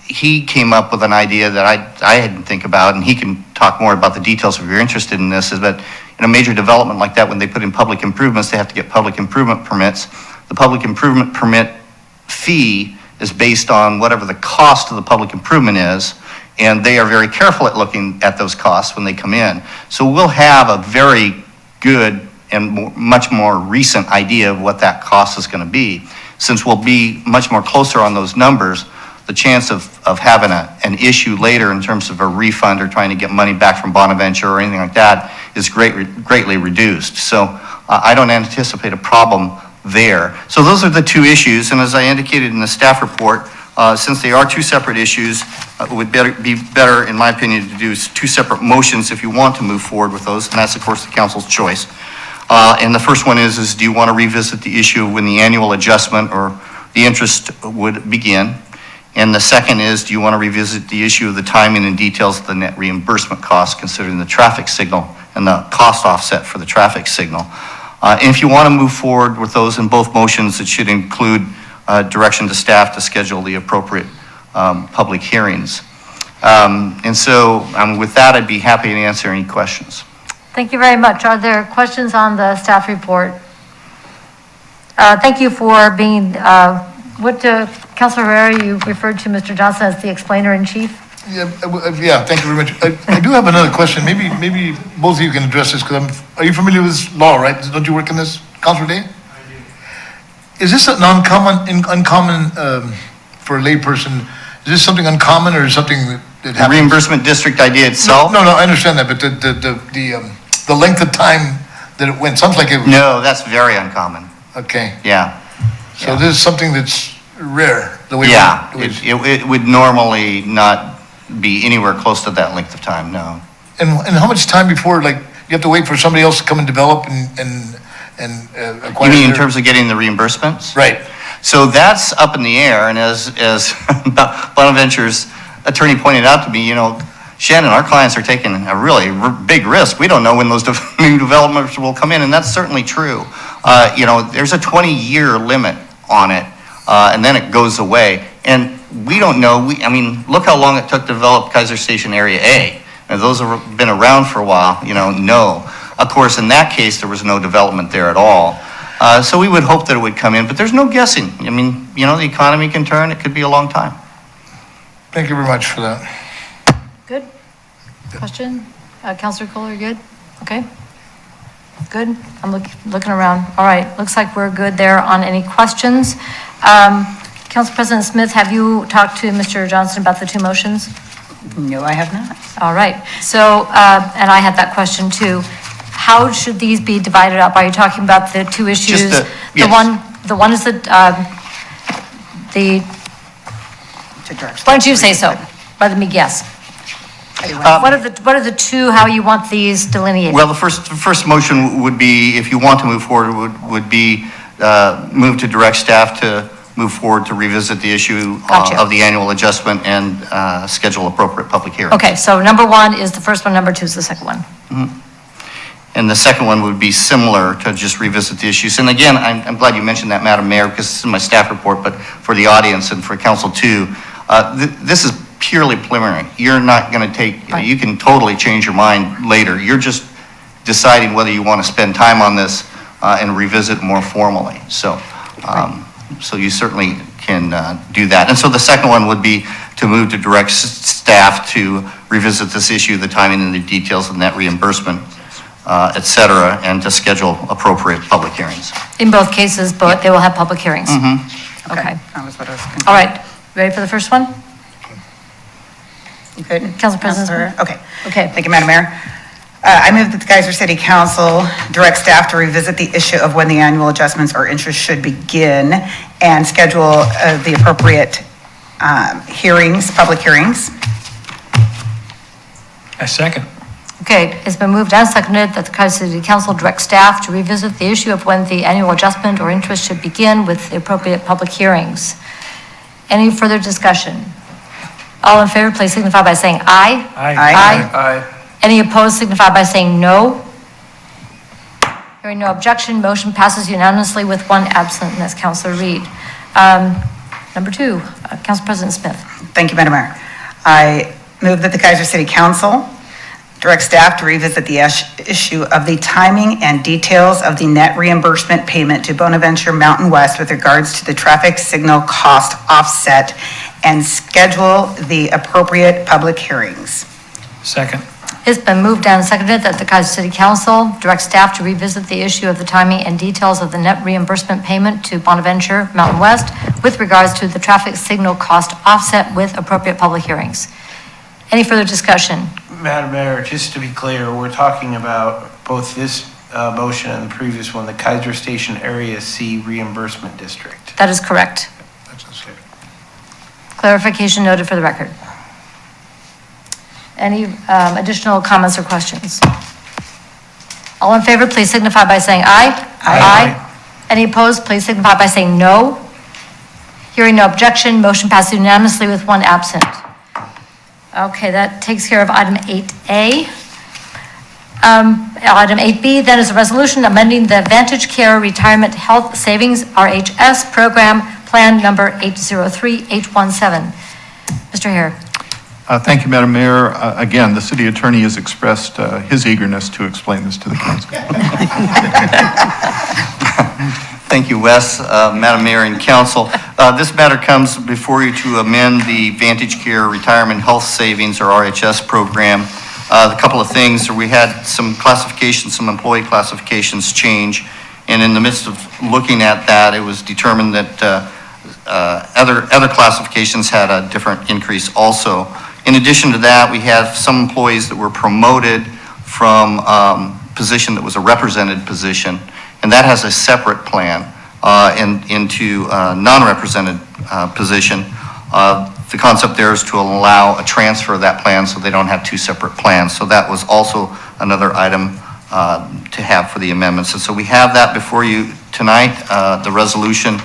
He came up with an idea that I didn't think about, and he can talk more about the details if you're interested in this, is that in a major development like that, when they put in public improvements, they have to get public improvement permits. The public improvement permit fee is based on whatever the cost of the public improvement is, and they are very careful at looking at those costs when they come in. So we'll have a very good and much more recent idea of what that cost is going to be. Since we'll be much more closer on those numbers, the chance of having an issue later in terms of a refund or trying to get money back from Bonaventure or anything like that is greatly reduced. So I don't anticipate a problem there. So those are the two issues, and as I indicated in the staff report, since they are two separate issues, it would be better, in my opinion, to do two separate motions if you want to move forward with those, and that's, of course, the council's choice. And the first one is do you want to revisit the issue of when the annual adjustment or the interest would begin? And the second is, do you want to revisit the issue of the timing and details of the net reimbursement costs, considering the traffic signal and the cost offset for the traffic signal? And if you want to move forward with those in both motions, it should include direction to staff to schedule the appropriate public hearings. And so with that, I'd be happy to answer any questions. Thank you very much. Are there questions on the staff report? Thank you for being, Councilor Herrera, you referred to Mr. Johnson as the explainer-in-chief? Yeah, thank you very much. I do have another question. Maybe both of you can address this, because are you familiar with this law, right? Don't you work in this, Councilor Day? I do. Is this an uncommon for a layperson? Is this something uncommon or something that happens? The reimbursement district idea itself? No, I understand that, but the length of time that it went, sounds like it. No, that's very uncommon. Okay. Yeah. So this is something that's rare, the way. Yeah, it would normally not be anywhere close to that length of time, no. And how much time before, like, you have to wait for somebody else to come and develop and acquire? You mean in terms of getting the reimbursements? Right. So that's up in the air, and as Bonaventure's attorney pointed out to me, Shannon, our clients are taking a really big risk. We don't know when those new developments will come in, and that's certainly true. There's a 20-year limit on it, and then it goes away. And we don't know, look how long it took to develop Kaiser Station Area A. And those have been around for a while, no. Of course, in that case, there was no development there at all. So we would hope that it would come in, but there's no guessing. The economy can turn, it could be a long time. Thank you very much for that. Good. Question? Councilor Kohler, good? Okay. Good? I'm looking around. All right, looks like we're good there on any questions. Council President Smith, have you talked to Mr. Johnson about the two motions? No, I have not. All right, so, and I had that question too. How should these be divided up? Are you talking about the two issues? yes. The one is why don't you say so, rather than me guess? What are the two, how you want these delineated? Well, the first motion would be, if you want to move forward, would be move to direct staff to move forward to revisit the issue Gotcha. of the annual adjustment and schedule appropriate public hearings. Okay, so number one is the first one, number two is the second one. And the second one would be similar, to just revisit the issues. And again, I'm glad you mentioned that, Madam Mayor, because this is my staff report, but for the audience and for council too, this is purely preliminary. You're not going to take, Right. you can totally change your mind later. You're just deciding whether you want to spend time on this and revisit more formally. So, so you certainly can do that. And so the second one would be to move to direct staff to revisit this issue, the timing and the details of net reimbursement, et cetera, and to schedule appropriate public hearings. In both cases, but they will have public hearings. Okay. That was what I was confused. All right, ready for the first one? You good? Council President Councilor? Smith? Okay. Okay. Thank you, Madam Mayor. I move that the Kaiser City Council direct staff to revisit the issue of when the annual adjustments or interest should begin and schedule the appropriate hearings, public hearings. I second. Okay, it's been moved and seconded that the Kaiser City Council direct staff to revisit the issue of when the annual adjustment or interest should begin with the appropriate public hearings. Any further discussion? All in favor, please signify by saying aye. Aye. Any opposed signify by saying no. Hearing no objection, motion passes unanimously with one absent, and that's Councilor Reed. Number two, Council President Smith. Thank you, Madam Mayor. I move that the Kaiser City Council direct staff to revisit the issue of the timing and details of the net reimbursement payment to Bonaventure Mountain West with regards to the traffic signal cost offset and schedule the appropriate public hearings. Second. It's been moved and seconded that the Kaiser City Council direct staff to revisit the issue of the timing and details of the net reimbursement payment to Bonaventure Mountain West with regards to the traffic signal cost offset with appropriate public hearings. Any further discussion? Madam Mayor, just to be clear, we're talking about both this motion and the previous one, the Kaiser Station Area C Reimbursement District. That is correct. Clarification noted for the record. Any additional comments or questions? All in favor, please signify by saying aye. Aye. Any opposed, please signify by saying no. Hearing no objection, motion passes unanimously with one absent. Okay, that takes care of item 8A. Item 8B, then is a resolution amending the Vantage Care Retirement Health Savings RHS Program Plan Number 803817. Mr. Hare. Thank you, Madam Mayor. Again, the city attorney has expressed his eagerness to explain this to the council. Thank you, Wes, Madam Mayor and Council. This matter comes before you to amend the Vantage Care Retirement Health Savings, or RHS program. A couple of things, we had some classifications, some employee classifications change, and in the midst of looking at that, it was determined that other classifications had a different increase also. In addition to that, we have some employees that were promoted from position that was a represented position, and that has a separate plan into a non-represented position. The concept there is to allow a transfer of that plan so they don't have two separate plans. So that was also another item to have for the amendments. And so we have that before you tonight, the resolution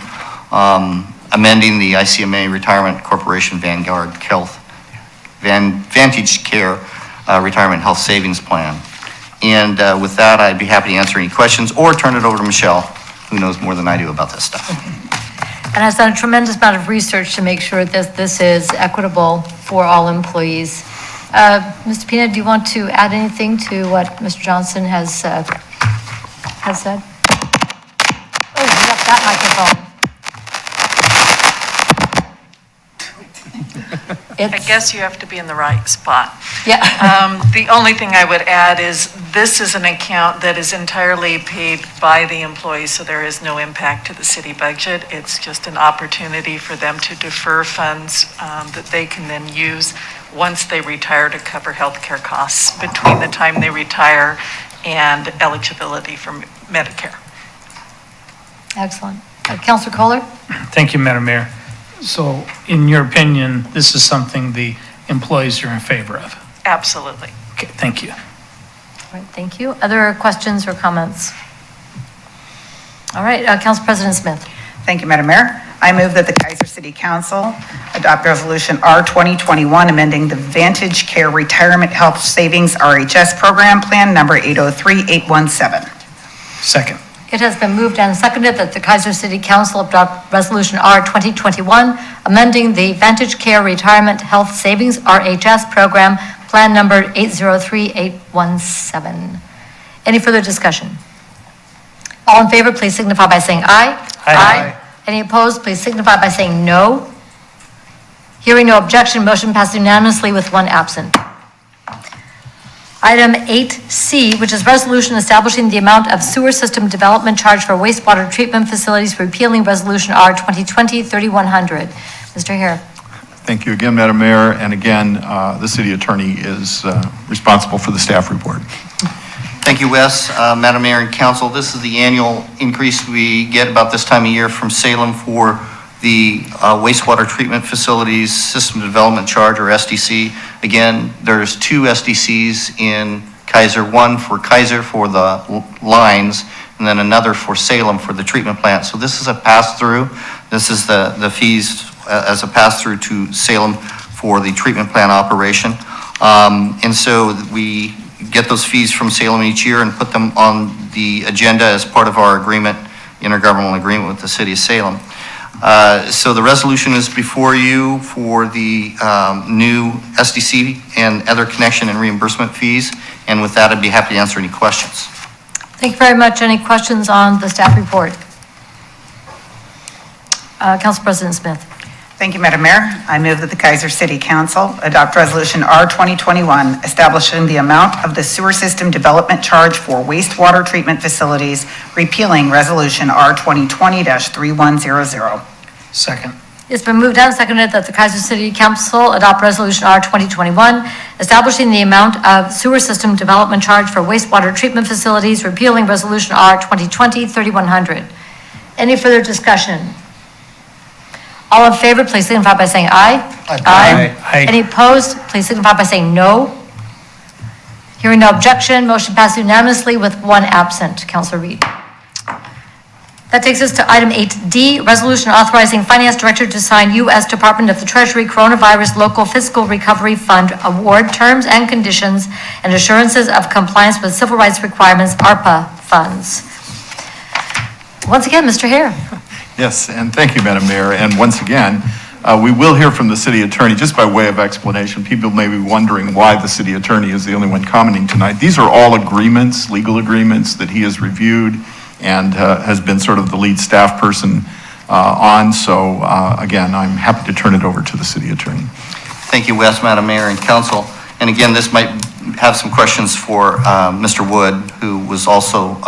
amending the ICMA Retirement Corporation Vantage Care Retirement Health Savings Plan. And with that, I'd be happy to answer any questions or turn it over to Michelle, who knows more than I do about this stuff. And has done a tremendous amount of research to make sure that this is equitable for all employees. Mr. Pina, do you want to add anything to what Mr. Johnson has said? Oh, you left that microphone. I guess you have to be in the right spot. Yeah. The only thing I would add is this is an account that is entirely paid by the employees, so there is no impact to the city budget. It's just an opportunity for them to defer funds that they can then use once they retire to cover healthcare costs between the time they retire and eligibility for Medicare. Excellent. Councilor Kohler? Thank you, Madam Mayor. So in your opinion, this is something the employees are in favor of? Absolutely. Okay, thank you. All right, thank you. Other questions or comments? All right, Council President Smith. Thank you, Madam Mayor. I move that the Kaiser City Council adopt Resolution R 2021, amending the Vantage Care Retirement Health Savings RHS Program Plan Number 803817. Second. It has been moved and seconded that the Kaiser City Council adopt Resolution R 2021, amending the Vantage Care Retirement Health Savings RHS Program, Plan Number 803817. Any further discussion? All in favor, please signify by saying aye. Aye. Any opposed, please signify by saying no. Hearing no objection, motion passed unanimously with one absent. Item 8C, which is resolution establishing the amount of sewer system development charge for wastewater treatment facilities, repealing Resolution R 2020-3100. Mr. Hare. Thank you again, Madam Mayor, and again, the city attorney is responsible for the staff report. Thank you, Wes. Madam Mayor and Council, this is the annual increase we get about this time of year from Salem for the wastewater treatment facilities system development charge, or SDC. Again, there's two SDCs in Kaiser, one for Kaiser for the lines, and then another for Salem for the treatment plant. So this is a pass-through. This is the fees as a pass-through to Salem for the treatment plant operation. And so we get those fees from Salem each year and put them on the agenda as part of our agreement, intergovernmental agreement with the city of Salem. So the resolution is before you for the new SDC and other connection and reimbursement fees. And with that, I'd be happy to answer any questions. Thank you very much. Any questions on the staff report? Council President Smith. Thank you, Madam Mayor. I move that the Kaiser City Council adopt Resolution R 2021, establishing the amount of the sewer system development charge for wastewater treatment facilities, repealing Resolution R 2020-3100. Second. It's been moved and seconded that the Kaiser City Council adopt Resolution R 2021, establishing the amount of sewer system development charge for wastewater treatment facilities, repealing Resolution R 2020-3100. Any further discussion? All in favor, please signify by saying aye. Aye. Aye. Any opposed, please signify by saying no. Hearing no objection, motion passed unanimously with one absent. Councilor Reed. That takes us to item 8D, resolution authorizing finance director to sign U.S. Department of the Treasury Coronavirus Local Fiscal Recovery Fund award terms and conditions and assurances of compliance with civil rights requirements, ARPA funds. Once again, Mr. Hare. Yes, and thank you, Madam Mayor. And once again, we will hear from the city attorney, just by way of explanation. People may be wondering why the city attorney is the only one commenting tonight. These are all agreements, legal agreements that he has reviewed and has been sort of the lead staff person on. So again, I'm happy to turn it over to the city attorney. Thank you, Wes, Madam Mayor and Council. And again, this might have some questions for Mr. Wood, who was also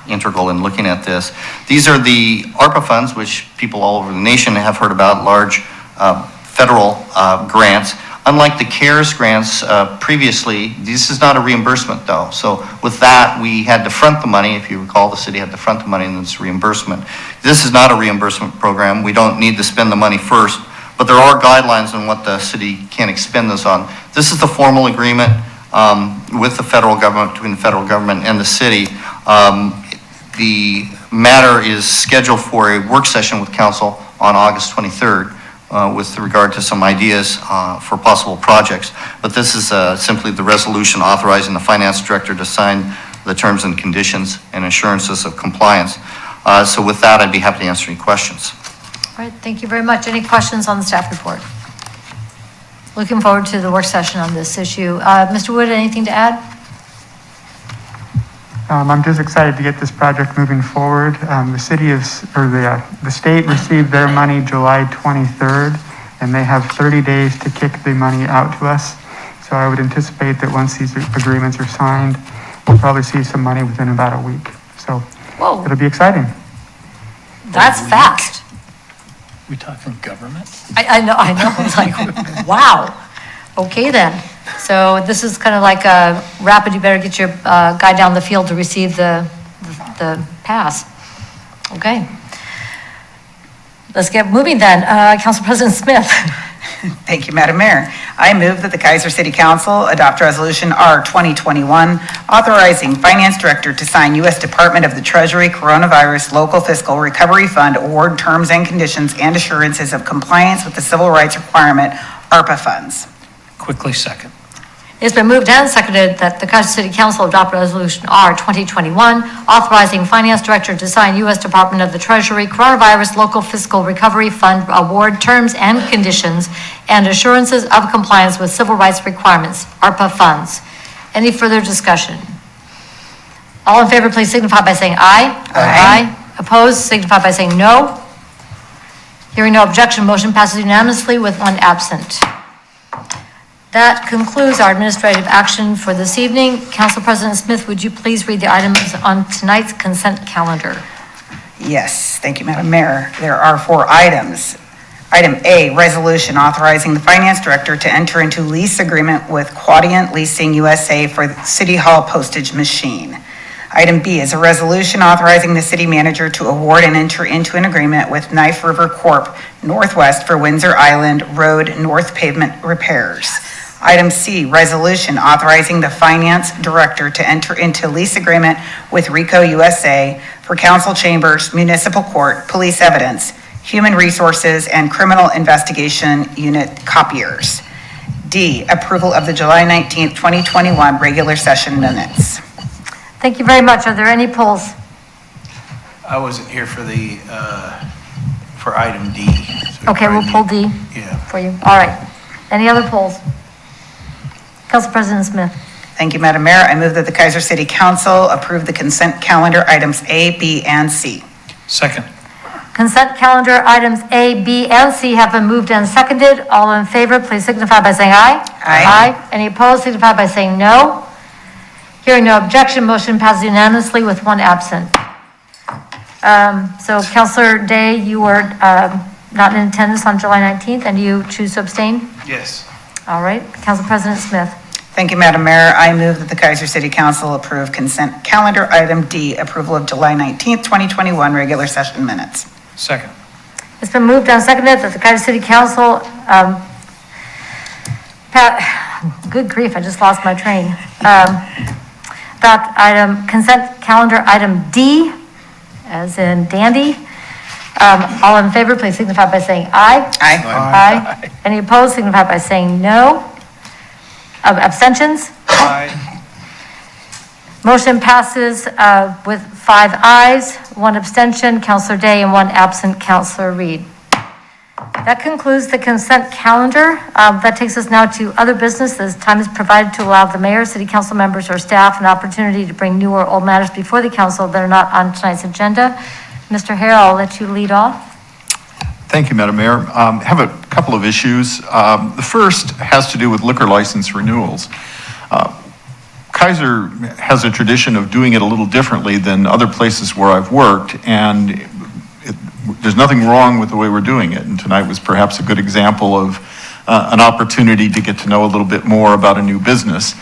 integral in looking at this. These are the ARPA funds, which people all over the nation have heard about, large federal grants. Unlike the CARES grants previously, this is not a reimbursement though. So with that, we had to front the money. If you recall, the city had to front the money and it's reimbursement. This is not a reimbursement program. We don't need to spend the money first, but there are guidelines on what the city can expend this on. This is the formal agreement with the federal government, between the federal government and the city. The matter is scheduled for a work session with council on August 23rd with regard to some ideas for possible projects. But this is simply the resolution authorizing the finance director to sign the terms and conditions and assurances of compliance. So with that, I'd be happy to answer any questions. All right, thank you very much. Any questions on the staff report? Looking forward to the work session on this issue. Mr. Wood, anything to add? I'm just excited to get this project moving forward. The state received their money July 23rd, and they have 30 days to kick the money out to us. So I would anticipate that once these agreements are signed, we'll probably see some money within about a week. So Whoa. it'll be exciting. That's fast. We talking government? I know, it's like, wow. Okay then. So this is kind of like a rapid, you better get your guy down the field to receive the pass. Okay. Let's get moving then. Council President Smith. Thank you, Madam Mayor. I move that the Kaiser City Council adopt Resolution R 2021, authorizing Finance Director to sign U.S. Department of the Treasury Coronavirus Local Fiscal Recovery Fund award terms and conditions and assurances of compliance with the civil rights requirement, ARPA funds. Quickly second. It's been moved and seconded that the Kaiser City Council adopt Resolution R 2021, authorizing Finance Director to sign U.S. Department of the Treasury Coronavirus Local Fiscal Recovery Fund award terms and conditions and assurances of compliance with civil rights requirements, ARPA funds. Any further discussion? All in favor, please signify by saying aye. Aye. Opposed, signify by saying no. Hearing no objection, motion passes unanimously with one absent. That concludes our administrative action for this evening. Council President Smith, would you please read the items on tonight's consent calendar? Yes, thank you, Madam Mayor. There are 4 items. Item A, resolution authorizing the Finance Director to enter into lease agreement with Quadient Leasing USA for the City Hall postage machine. Item B is a resolution authorizing the city manager to award and enter into an agreement with Knife River Corp. Northwest for Windsor Island Road North pavement repairs. Item C, resolution authorizing the Finance Director to enter into lease agreement with RICO USA for council chambers, municipal court, police evidence, human resources, and criminal investigation unit copiers. D, approval of the July 19th, 2021 regular session minutes. Thank you very much. Are there any polls? I wasn't here for the, for item D. Okay, we'll pull D for you. All right. Any other polls? Council President Smith. Thank you, Madam Mayor. I move that the Kaiser City Council approve the consent calendar items A, B, and C. Second. Consent calendar items A, B, and C have been moved and seconded. All in favor, please signify by saying aye. Aye. Any opposed, signify by saying no. Hearing no objection, motion passes unanimously with one absent. So Councilor Day, you were not in attendance on July 19th, and you choose to abstain? Yes. All right. Council President Smith. Thank you, Madam Mayor. I move that the Kaiser City Council approve consent calendar item D, approval of July 19th, 2021 regular session minutes. Second. It's been moved and seconded that the Kaiser City Council, good grief, I just lost my train. Adopt item, consent calendar item D, as in dandy. All in favor, please signify by saying aye. Aye. Any opposed, signify by saying no. Abstentions? Aye. Motion passes with 5 ayes, 1 abstention, Councilor Day, and 1 absent, Councilor Reed. That concludes the consent calendar. That takes us now to other business. This time is provided to allow the mayor, city council members, or staff an opportunity to bring new or old matters before the council that are not on tonight's agenda. Mr. Hare, I'll let you lead off. Thank you, Madam Mayor. I have a couple of issues. The first has to do with liquor license renewals. Kaiser has a tradition of doing it a little differently than other places where I've worked, and there's nothing wrong with the way we're doing it. And tonight was perhaps a good example of an opportunity to get to know a little bit more about a new business.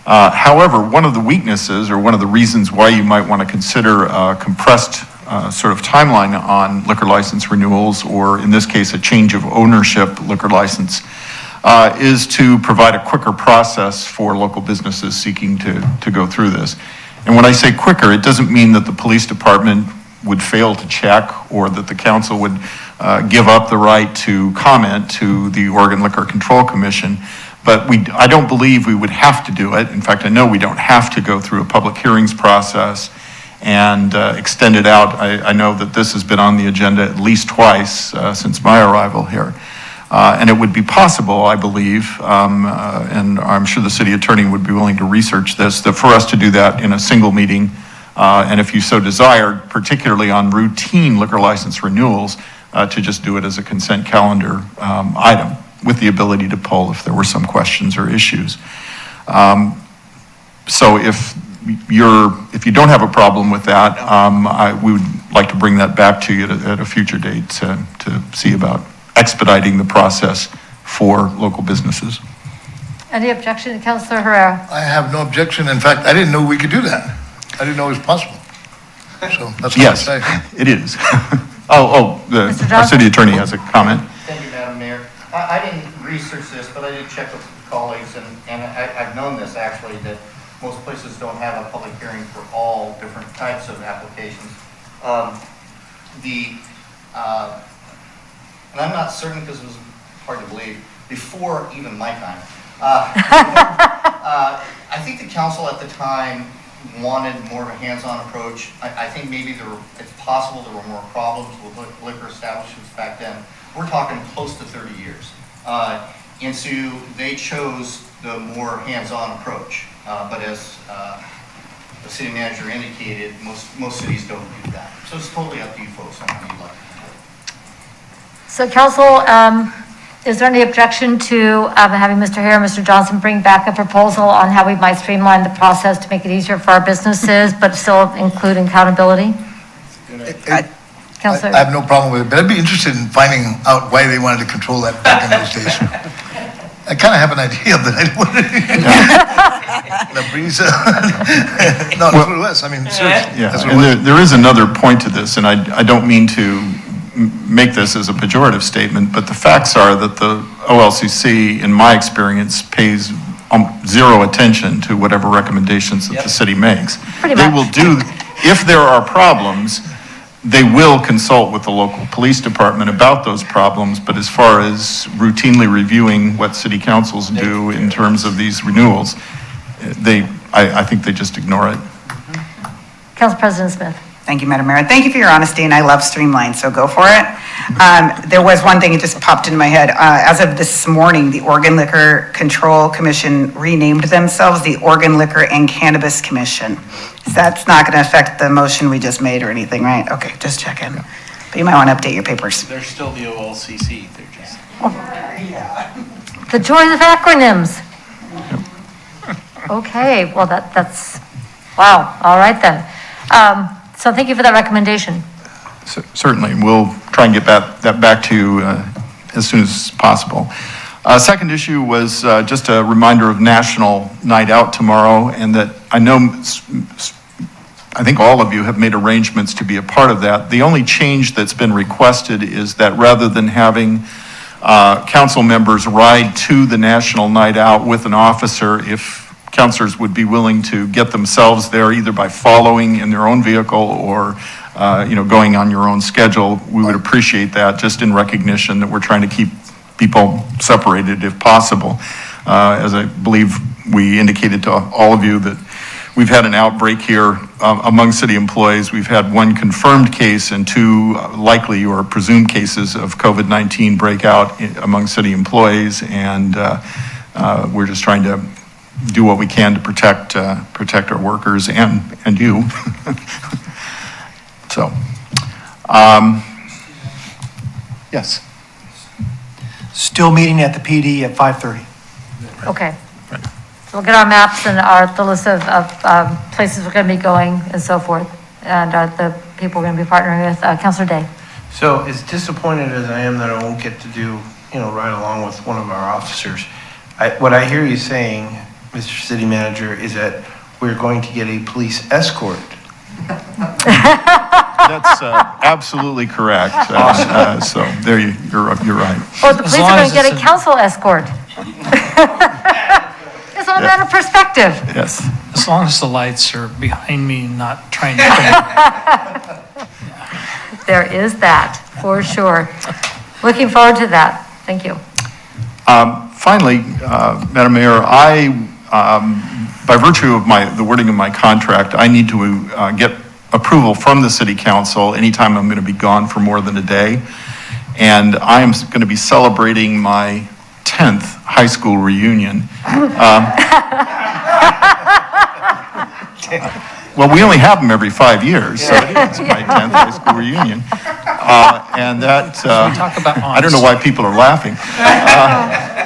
However, one of the weaknesses, or one of the reasons why you might want to consider a compressed sort of timeline on liquor license renewals, or in this case, a change of ownership liquor license, is to provide a quicker process for local businesses seeking to go through this. And when I say quicker, it doesn't mean that the police department would fail to check, or that the council would give up the right to comment to the Oregon Liquor Control Commission. But I don't believe we would have to do it. In fact, I know we don't have to go through a public hearings process and extend it out. I know that this has been on the agenda at least twice since my arrival here. And it would be possible, I believe, and I'm sure the city attorney would be willing to research this, that for us to do that in a single meeting, and if you so desired, particularly on routine liquor license renewals, to just do it as a consent calendar item with the ability to poll if there were some questions or issues. So if you don't have a problem with that, we would like to bring that back to you at a future date to see about expediting the process for local businesses. Any objection, Councilor Herrera? I have no objection. In fact, I didn't know we could do that. I didn't know it was possible. So that's all I Yes, say. it is. Mr. Our city Johnson? attorney has a comment. Thank you, Madam Mayor. I didn't research this, but I did check with colleagues, and I've known this actually, that most places don't have a public hearing for all different types of applications. And I'm not certain because it was hard to believe, before even my time. I think the council at the time wanted more of a hands-on approach. I think maybe it's possible there were more problems with liquor establishments back then. We're talking close to 30 years. And so they chose the more hands-on approach. But as the city manager indicated, most cities don't do that. So it's totally up to you folks on how you'd like to do it. So council, is there any objection to having Mr. Hare and Mr. Johnson bring back a proposal on how we might streamline the process to make it easier for our businesses, but still include accountability? Councilor? I have no problem with it, but I'd be interested in finding out why they wanted to control that back in those days. I kind of have an idea, but I don't want to. La Brisa. No, that's what it was. I mean, seriously. Yeah, That's what it and was. there is another point to this, and I don't mean to make this as a pejorative statement, but the facts are that the OLCC, in my experience, pays zero attention to whatever recommendations that the city makes. Pretty They much. will do, if there are problems, they will consult with the local police department about those problems, but as far as routinely reviewing what city councils do in terms of these renewals, I think they just ignore it. Council President Smith? Thank you, Madam Mayor. Thank you for your honesty, and I love streamline, so go for it. There was one thing that just popped into my head. As of this morning, the Oregon Liquor Control Commission renamed themselves the Oregon Liquor and Cannabis Commission. So that's not going to affect the motion we just made or anything, right? Okay, just checking. But you might want to update your papers. They're still the OLCC, they're just. The joys of acronyms. Okay, well, that's, wow, all right then. So thank you for that recommendation. Certainly, we'll try and get that back to you as soon as possible. Second issue was just a reminder of National Night Out tomorrow, and that I think all of you have made arrangements to be a part of that. The only change that's been requested is that rather than having council members ride to the National Night Out with an officer, if councilors would be willing to get themselves there either by following in their own vehicle or going on your own schedule, we would appreciate that, just in recognition that we're trying to keep people separated if possible. As I believe we indicated to all of you that we've had an outbreak here among city employees. We've had one confirmed case and two likely or presumed cases of COVID-19 breakout among city employees, and we're just trying to do what we can to protect our workers and you. So, yes. Still meeting at the PD at 5:30. Okay. So we'll get our maps and the list of places we're going to be going and so forth, and the people we're going to be partnering with. Councilor Day. So as disappointed as I am that I won't get to do, ride along with one of our officers, what I hear you saying, Mr. City Manager, is that we're going to get a police escort. That's absolutely correct. So there you're right. Oh, the police are going to get a council escort. It's all a matter of perspective. Yes. As long as the lights are behind me and not trying to. There is that, for sure. Looking forward to that. Thank you. Finally, Madam Mayor, by virtue of the wording of my contract, I need to get approval from the City Council anytime I'm going to be gone for more than a day. And I am going to be celebrating my 10th high school reunion. Well, we only have them every 5 years, so it is my 10th high school reunion. And that, talk about I don't know why people are laughing.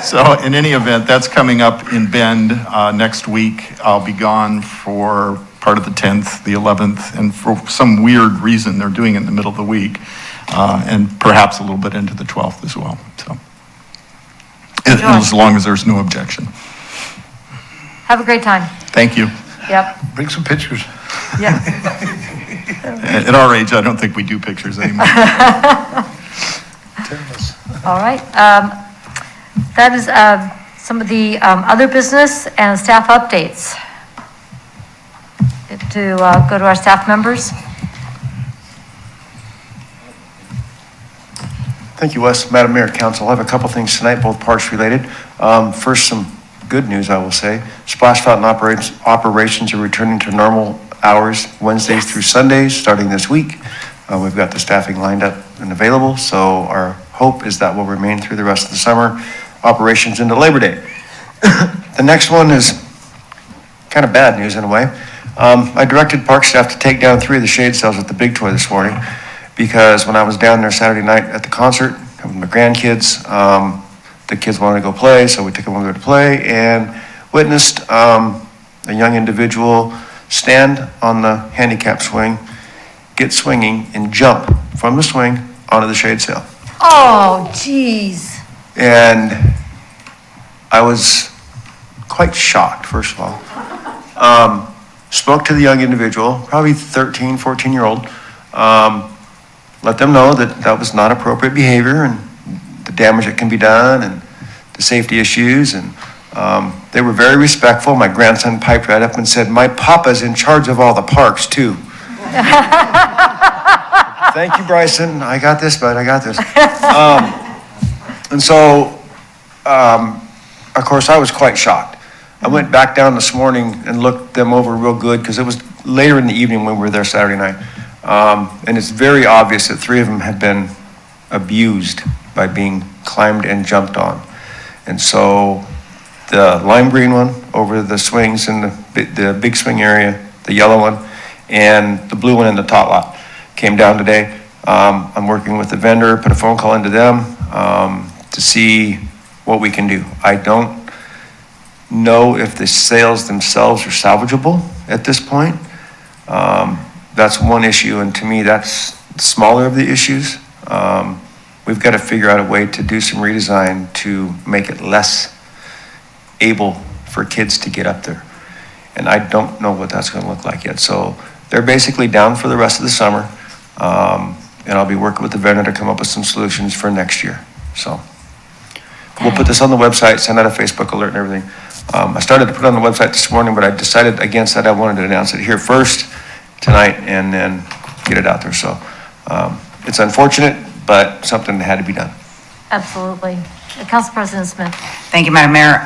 So in any event, that's coming up in Bend next week. I'll be gone for part of the 10th, the 11th, and for some weird reason, they're doing it in the middle of the week, and perhaps a little bit into the 12th as well, so. As long as there's no objection. Have a great time. Thank you. Yep. Bring some pictures. Yeah. At our age, I don't think we do pictures anymore. All right. That is some of the other business and staff updates. To go to our staff members. Thank you, Wes. Madam Mayor, Council, I have a couple things tonight, both parks related. First, some good news, I will say. Splash Fountain operations are returning to normal hours Wednesdays through Sundays, starting this week. We've got the staffing lined up and available, so our hope is that will remain through the rest of the summer, operations into Labor Day. The next one is kind of bad news in a way. I directed park staff to take down 3 of the shade cells at the Big Toy this morning, because when I was down there Saturday night at the concert with my grandkids, the kids wanted to go play, so we took them over to play and witnessed a young individual stand on the handicap swing, get swinging, and jump from the swing onto the shade sail. Oh, geez. And I was quite shocked, first of all. Spoke to the young individual, probably 13, 14-year-old, let them know that that was not appropriate behavior and the damage that can be done and the safety issues. And they were very respectful. My grandson piped right up and said, "My papa's in charge of all the parks too." Thank you, Bryson. I got this, bud. I got this. And so, of course, I was quite shocked. I went back down this morning and looked them over real good because it was later in the evening when we were there Saturday night. And it's very obvious that 3 of them had been abused by being climbed and jumped on. And so the lime green one over the swings in the big swing area, the yellow one, and the blue one in the tot lot came down today. I'm working with the vendor, put a phone call into them to see what we can do. I don't know if the sails themselves are salvageable at this point. That's one issue, and to me, that's the smaller of the issues. We've got to figure out a way to do some redesign to make it less able for kids to get up there. And I don't know what that's going to look like yet. So they're basically down for the rest of the summer, and I'll be working with the vendor to come up with some solutions for next year. So we'll put this on the website, send out a Facebook alert and everything. I started to put it on the website this morning, but I decided against that. I wanted to announce it here first tonight and then get it out there. So it's unfortunate, but something that had to be done. Absolutely. Council President Smith. Thank you, Madam Mayor.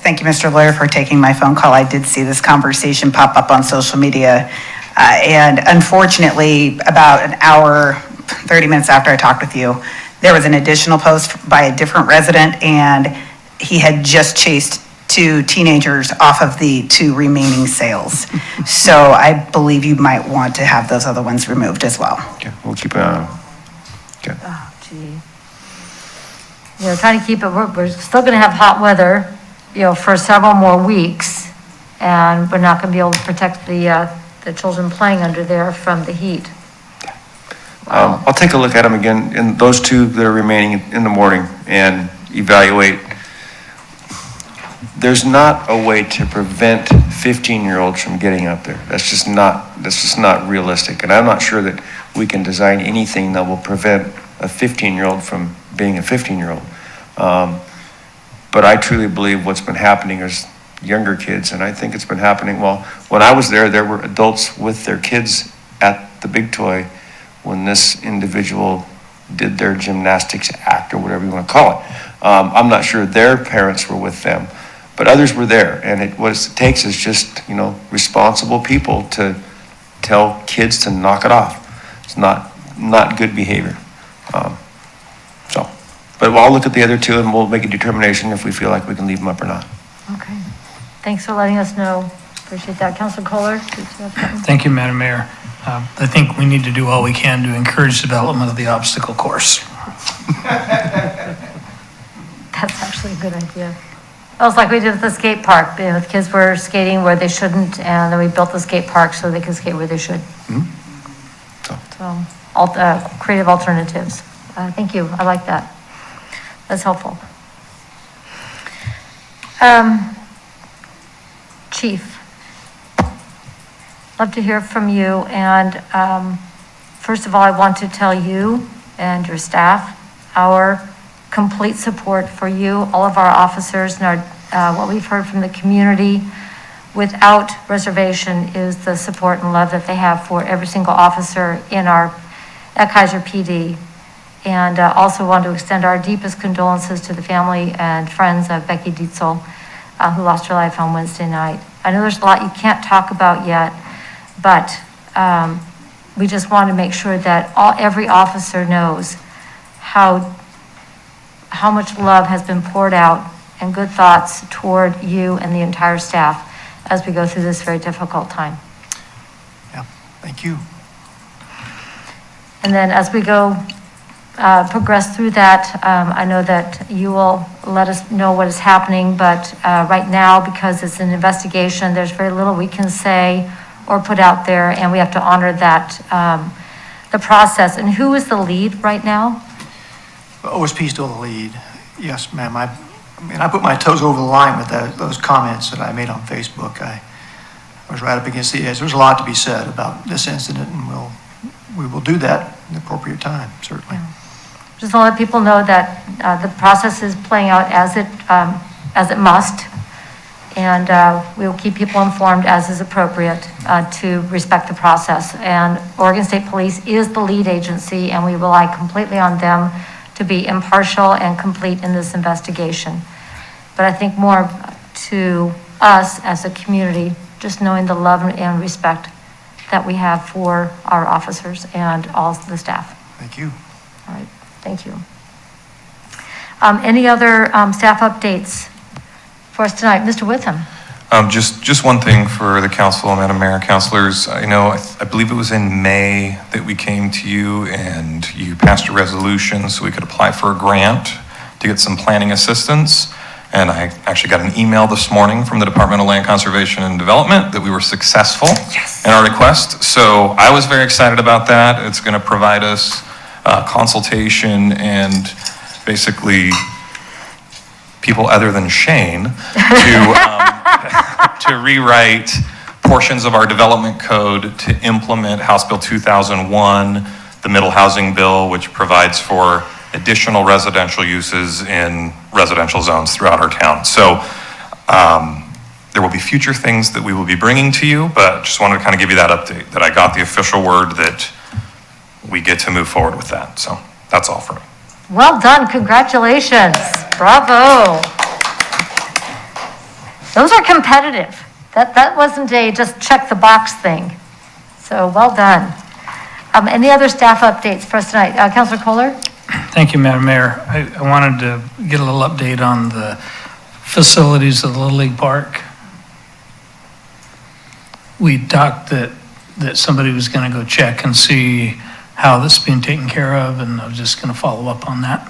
Thank you, Mr. Lawyer, for taking my phone call. I did see this conversation pop up on social media. And unfortunately, about an hour, 30 minutes after I talked with you, there was an additional post by a different resident, and he had just chased 2 teenagers off of the 2 remaining sails. So I believe you might want to have those other ones removed as well. Okay, we'll keep an eye on it. Okay. Oh, gee. You know, trying to keep it, we're still going to have hot weather, you know, for several more weeks, and we're not going to be able to protect the children playing under there from the heat. I'll take a look at them again, and those 2 that are remaining in the morning, and evaluate. There's not a way to prevent 15-year-olds from getting up there. That's just not realistic. And I'm not sure that we can design anything that will prevent a 15-year-old from being a 15-year-old. But I truly believe what's been happening is younger kids, and I think it's been happening. Well, when I was there were adults with their kids at the Big Toy when this individual did their gymnastics act, or whatever you want to call it. I'm not sure their parents were with them, but others were there. And what it takes is just, responsible people to tell kids to knock it off. It's not good behavior. But I'll look at the other 2 and we'll make a determination if we feel like we can leave them up or not. Okay. Thanks for letting us know Appreciate that. Councilor Kohler? did you have something? Thank you, Madam Mayor. I think we need to do all we can to encourage development of the obstacle course. That's actually a good idea. Oh, it's like we did with the skate park. The kids were skating where they shouldn't, and then we built the skate park so they could skate where they should. So, creative alternatives. Thank you. I like that. That's helpful. Chief, love to hear from you. And first of all, I want to tell you and your staff our complete support for you, all of our officers, and what we've heard from the community without reservation is the support and love that they have for every single officer at Kaiser PD. And also want to extend our deepest condolences to the family and friends of Becky Dietzel, who lost her life on Wednesday night. I know there's a lot you can't talk about yet, but we just want to make sure that every officer knows how much love has been poured out and good thoughts toward you and the entire staff as we go through this very difficult time. Yeah, thank you. And then as we go progress through that, I know that you will let us know what is happening, but right now, because it's an investigation, there's very little we can say or put out there, and we have to honor that, the process. And who is the lead right now? OSP is still the lead. Yes, ma'am. I mean, I put my toes over the line with those comments that I made on Facebook. I was right up against the edge. There's a lot to be said about this incident, and we will do that in the appropriate time, certainly. Just to let people know that the process is playing out as it must, and we will keep people informed as is appropriate to respect the process. And Oregon State Police is the lead agency, and we rely completely on them to be impartial and complete in this investigation. But I think more to us as a community, just knowing the love and respect that we have for our officers and all the staff. Thank you. All right, thank you. Any other staff updates for us tonight? Mr. Witham. Just one thing for the council, Madam Mayor, councilors. I believe it was in May that we came to you and you passed a resolution so we could apply for a grant to get some planning assistance. And I actually got an email this morning from the Department of Land Conservation and Development that we were successful in our request. So I was very excited about that. It's going to provide us consultation and basically people other than Shane to rewrite portions of our development code to implement House Bill 2001, the Middle Housing Bill, which provides for additional residential uses in residential zones throughout our town. So there will be future things that we will be bringing to you, but just wanted to kind of give you that update, that I got the official word that we get to move forward with that. So that's all for me. Well done, congratulations, bravo. Those are competitive. That wasn't a just check the box thing. So well done. Any other staff updates for us tonight? Councilor Kohler? Thank you, Madam Mayor. I wanted to get a little update on the facilities of the Little League Park. We talked that somebody was going to go check and see how this is being taken care of, and I was just going to follow up on that.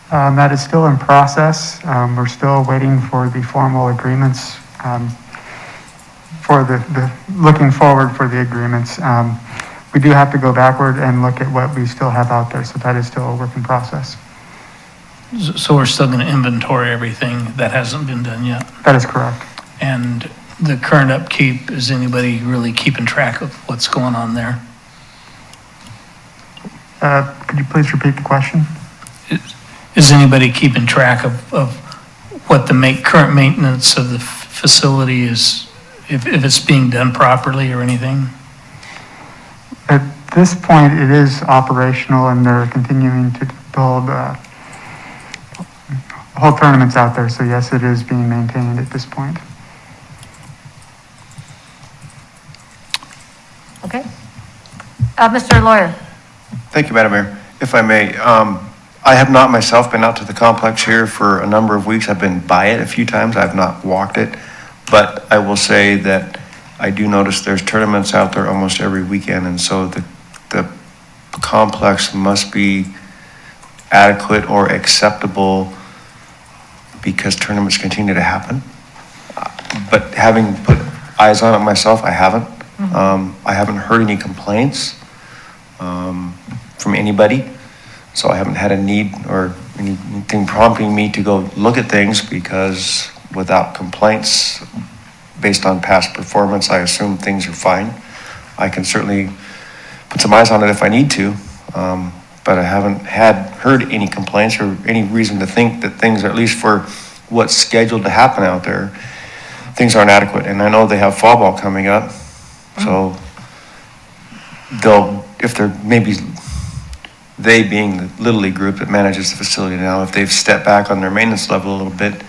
That is still in process. We're still waiting for the formal agreements, looking forward for the agreements. We do have to go backward and look at what we still have out there, so that is still a work in process. So we're still going to inventory everything that hasn't been done yet? That is correct. And the current upkeep, is anybody really keeping track of what's going on there? Could you please repeat the question? Is anybody keeping track of what the current maintenance of the facility is, if it's being done properly or anything? At this point, it is operational, and they're continuing to hold tournaments out there. So yes, it is being maintained at this point. Okay. Mr. Lawyer. Thank you, Madam Mayor. If I may, I have not myself been out to the complex here for a number of weeks. I've been by it a few times. I've not walked it. But I will say that I do notice there's tournaments out there almost every weekend. And so the complex must be adequate or acceptable because tournaments continue to happen. But having put eyes on it myself, I haven't. I haven't heard any complaints from anybody. So I haven't had a need or anything prompting me to go look at things because without complaints, based on past performance, I assume things are fine. I can certainly put some eyes on it if I need to, but I haven't heard any complaints or any reason to think that things, at least for what's scheduled to happen out there, things aren't adequate. And I know they have fall ball coming up, so if they're maybe, they being the Little League group that manages the facility now, if they've stepped back on their maintenance level a little bit,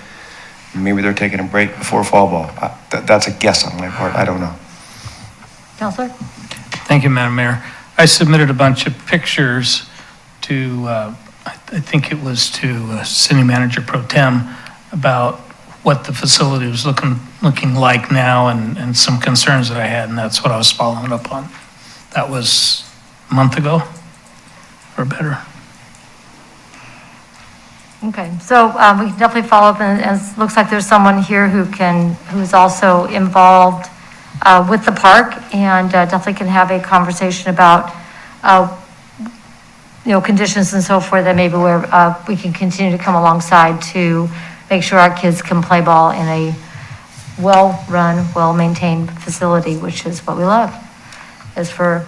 maybe they're taking a break before fall ball. That's a guess on my part. I don't know. Counselor? Thank you, Madam Mayor. I submitted a bunch of pictures to, I think it was to City Manager Pro Tem about what the facility was looking like now and some concerns that I had, and that's what I was following up on. That was a month ago or better. Okay, so we can definitely follow up, and it looks like there's someone here who's also involved with the park, and definitely can have a conversation about, conditions and so forth, that maybe where we can continue to come alongside to make sure our kids can play ball in a well-run, well-maintained facility, which is what we love, is for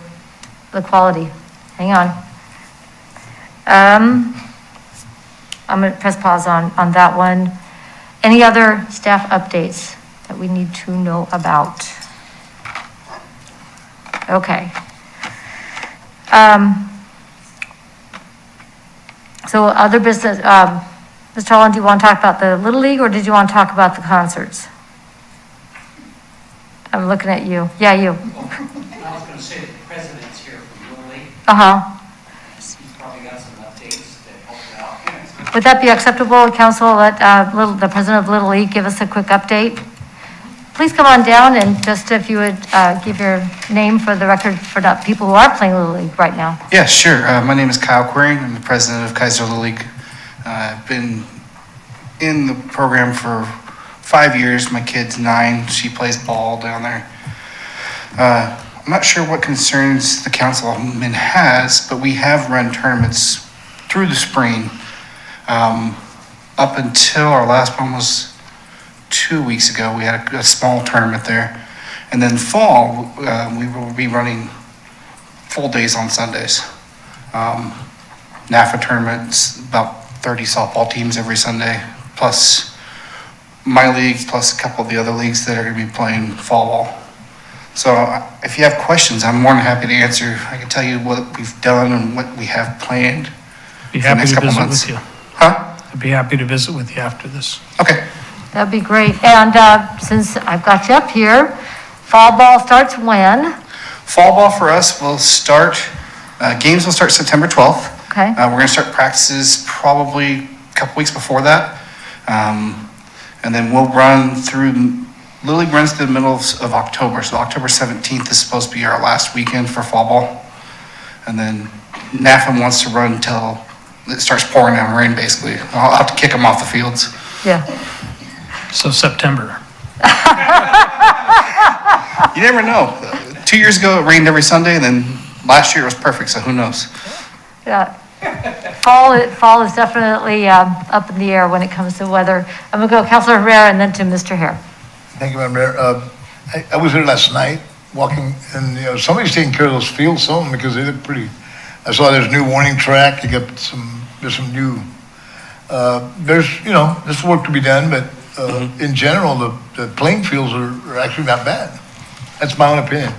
the quality. Hang on. I'm going to press pause on that one. Any other staff updates that we need to know about? Okay. So other business, Mr. Holland, do you want to talk about the Little League, or did you want to talk about the concerts? I'm looking at you. Yeah, you. I was going to say the president's here from Little League. Uh-huh. He's probably got some updates to help you out. Would that be acceptable, Council, let the president of Little League give us a quick update? Please come on down, and just if you would give your name for the record for the people who are playing Little League right now. Yeah, sure. My name is Kyle Queering. I'm the president of Kaiser Little League. I've been in the program for 5 years. My kid's 9. She plays ball down there. I'm not sure what concerns the councilman has, but we have run tournaments through the spring. Up until our last one was 2 weeks ago, we had a small tournament there. And then fall, we will be running full days on Sundays. NAFA tournaments, about 30 softball teams every Sunday, plus my league, plus a couple of the other leagues that are going to be playing fall ball. So if you have questions, I'm more than happy to answer. I can tell you what we've done and what we have planned Be for the happy next to couple visit months. with you. Huh? I'd be happy to visit with you after this. Okay. That'd be great. And since I've got you up here, fall ball starts when? Fall ball for us will start, games will start September 12th. Okay. We're going to start practices probably a couple weeks before that. And then we'll run through, Little League runs through the middle of October. So October 17th is supposed to be our last weekend for fall ball. And then NAFA wants to run until it starts pouring down rain, basically. I'll have to kick them off the fields. Yeah. So September. You never know. 2 years ago, it rained every Sunday, and then last year it was perfect, so who knows? Yeah. Fall is definitely up in the air when it comes to weather. I'm going to go Councilor Herrera and then to Mr. Hare. Thank you, Madam Mayor. I was there last night walking, and somebody's taking care of those fields, some of them, because they look pretty. I saw there's new warning track. You got there's some new. There's work to be done, but in general, the playing fields are actually not bad. That's my own opinion.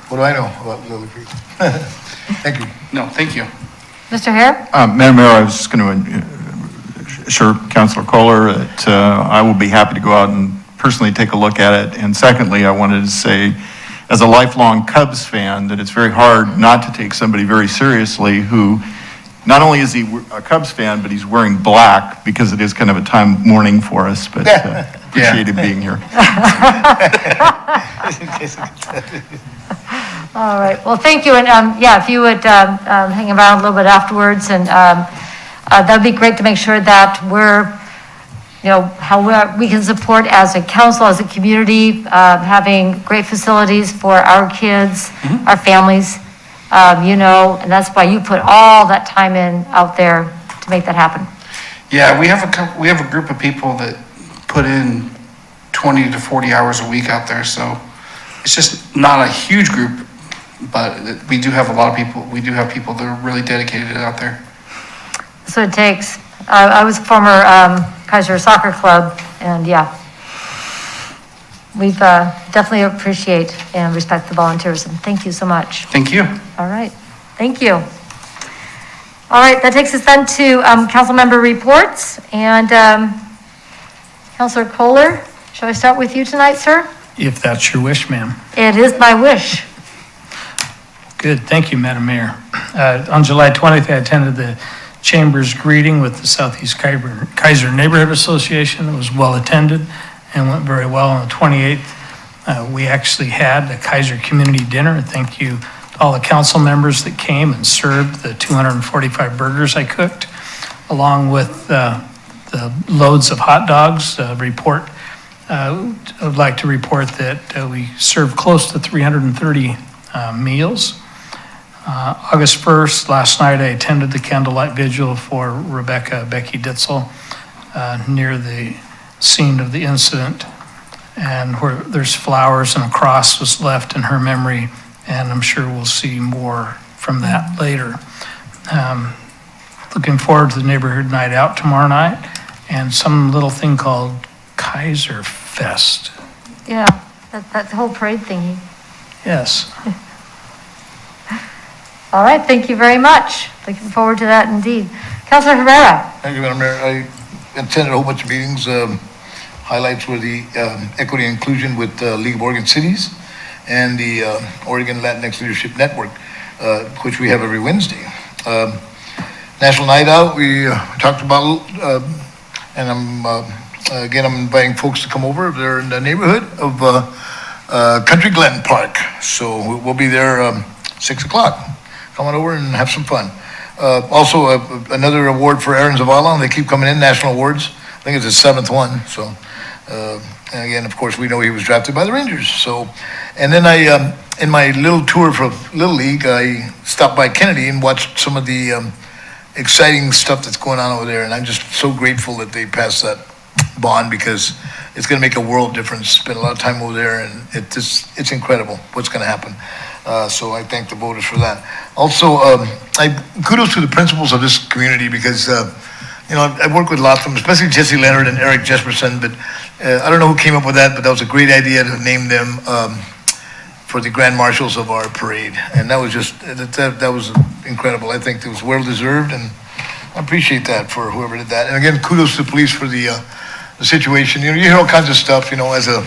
What do I know about Little League? Thank you. No, thank you. Mr. Hare? Madam Mayor, I was just going to assure Councilor Kohler that I will be happy to go out and personally take a look at it. And secondly, I wanted to say, as a lifelong Cubs fan, that it's very hard not to take somebody very seriously who not only is he a Cubs fan, but he's wearing black because it is kind of a time mourning for us, but appreciate him being here. All right, well, thank you, and yeah, if you would hang around a little bit afterwards, and that'd be great to make sure that we're, you know, how we can support as a council, as a community, having great facilities for our kids, our families, you know, and that's why you put all that time in out there to make that happen. Yeah, we have a group of people that put in 20 to 40 hours a week out there, so it's just not a huge group, but we do have a lot of people. We do have people that are really dedicated out there. That's what it takes. I was a former Kaiser soccer club, and yeah, we've definitely appreciate and respect the volunteers, and thank you so much. Thank you. All right, thank you. All right, that takes us then to council member reports, and Councilor Kohler, shall I start with you tonight, sir? If that's your wish, ma'am. It is my wish. Good, thank you, Madam Mayor. On July 20th, I attended the Chamber's greeting with the Southeast Kaiser Neighborhood Association. It was well attended and went very well. On the 28th, we actually had a Kaiser community dinner. Thank you to all the council members that came and served the 245 burgers I cooked, along with the loads of hot dogs. I would like to report that we served close to 330 meals. August 1st, last night, I attended the candlelight vigil for Becky Ditzel near the scene of the incident, and where there's flowers and a cross was left in her memory, and I'm sure we'll see more from that later. Looking forward to the neighborhood night out tomorrow night, and some little thing called Kaiser Fest. Yeah, that whole parade thingy. Yes. All right, thank you very much. Looking forward to that indeed. Councilor Herrera. Thank you, Madam Mayor. I attended a whole bunch of meetings. Highlights were the equity and inclusion with League of Oregon Cities and the Oregon Latinx Leadership Network, which we have every Wednesday. National Night Out, we talked about, and I'm inviting folks to come over. They're in the neighborhood of Country Glen Park. So we'll be there 6 o'clock. Come on over and have some fun. Also, another award for Aaron Zavala, and they keep coming in, national awards. I think it's the 7th one. So, and again, of course, we know he was drafted by the Rangers. So, and then I, in my little tour for Little League, I stopped by Kennedy and watched some of the exciting stuff that's going on over there. And I'm just so grateful that they passed that bond, because it's going to make a world difference. Spent a lot of time over there, and it's incredible what's going to happen. So I thank the voters for that. Also, kudos to the principals of this community, because you know, I've worked with lots of them, especially Jesse Leonard and Eric Jesperson, but I don't know who came up with that, but that was a great idea to name them for the grand marshals of our parade. And that was just, that was incredible. I think it was well deserved, and I appreciate that for whoever did that. And again, kudos to the police for the situation. You know, you hear all kinds of stuff, you know, as a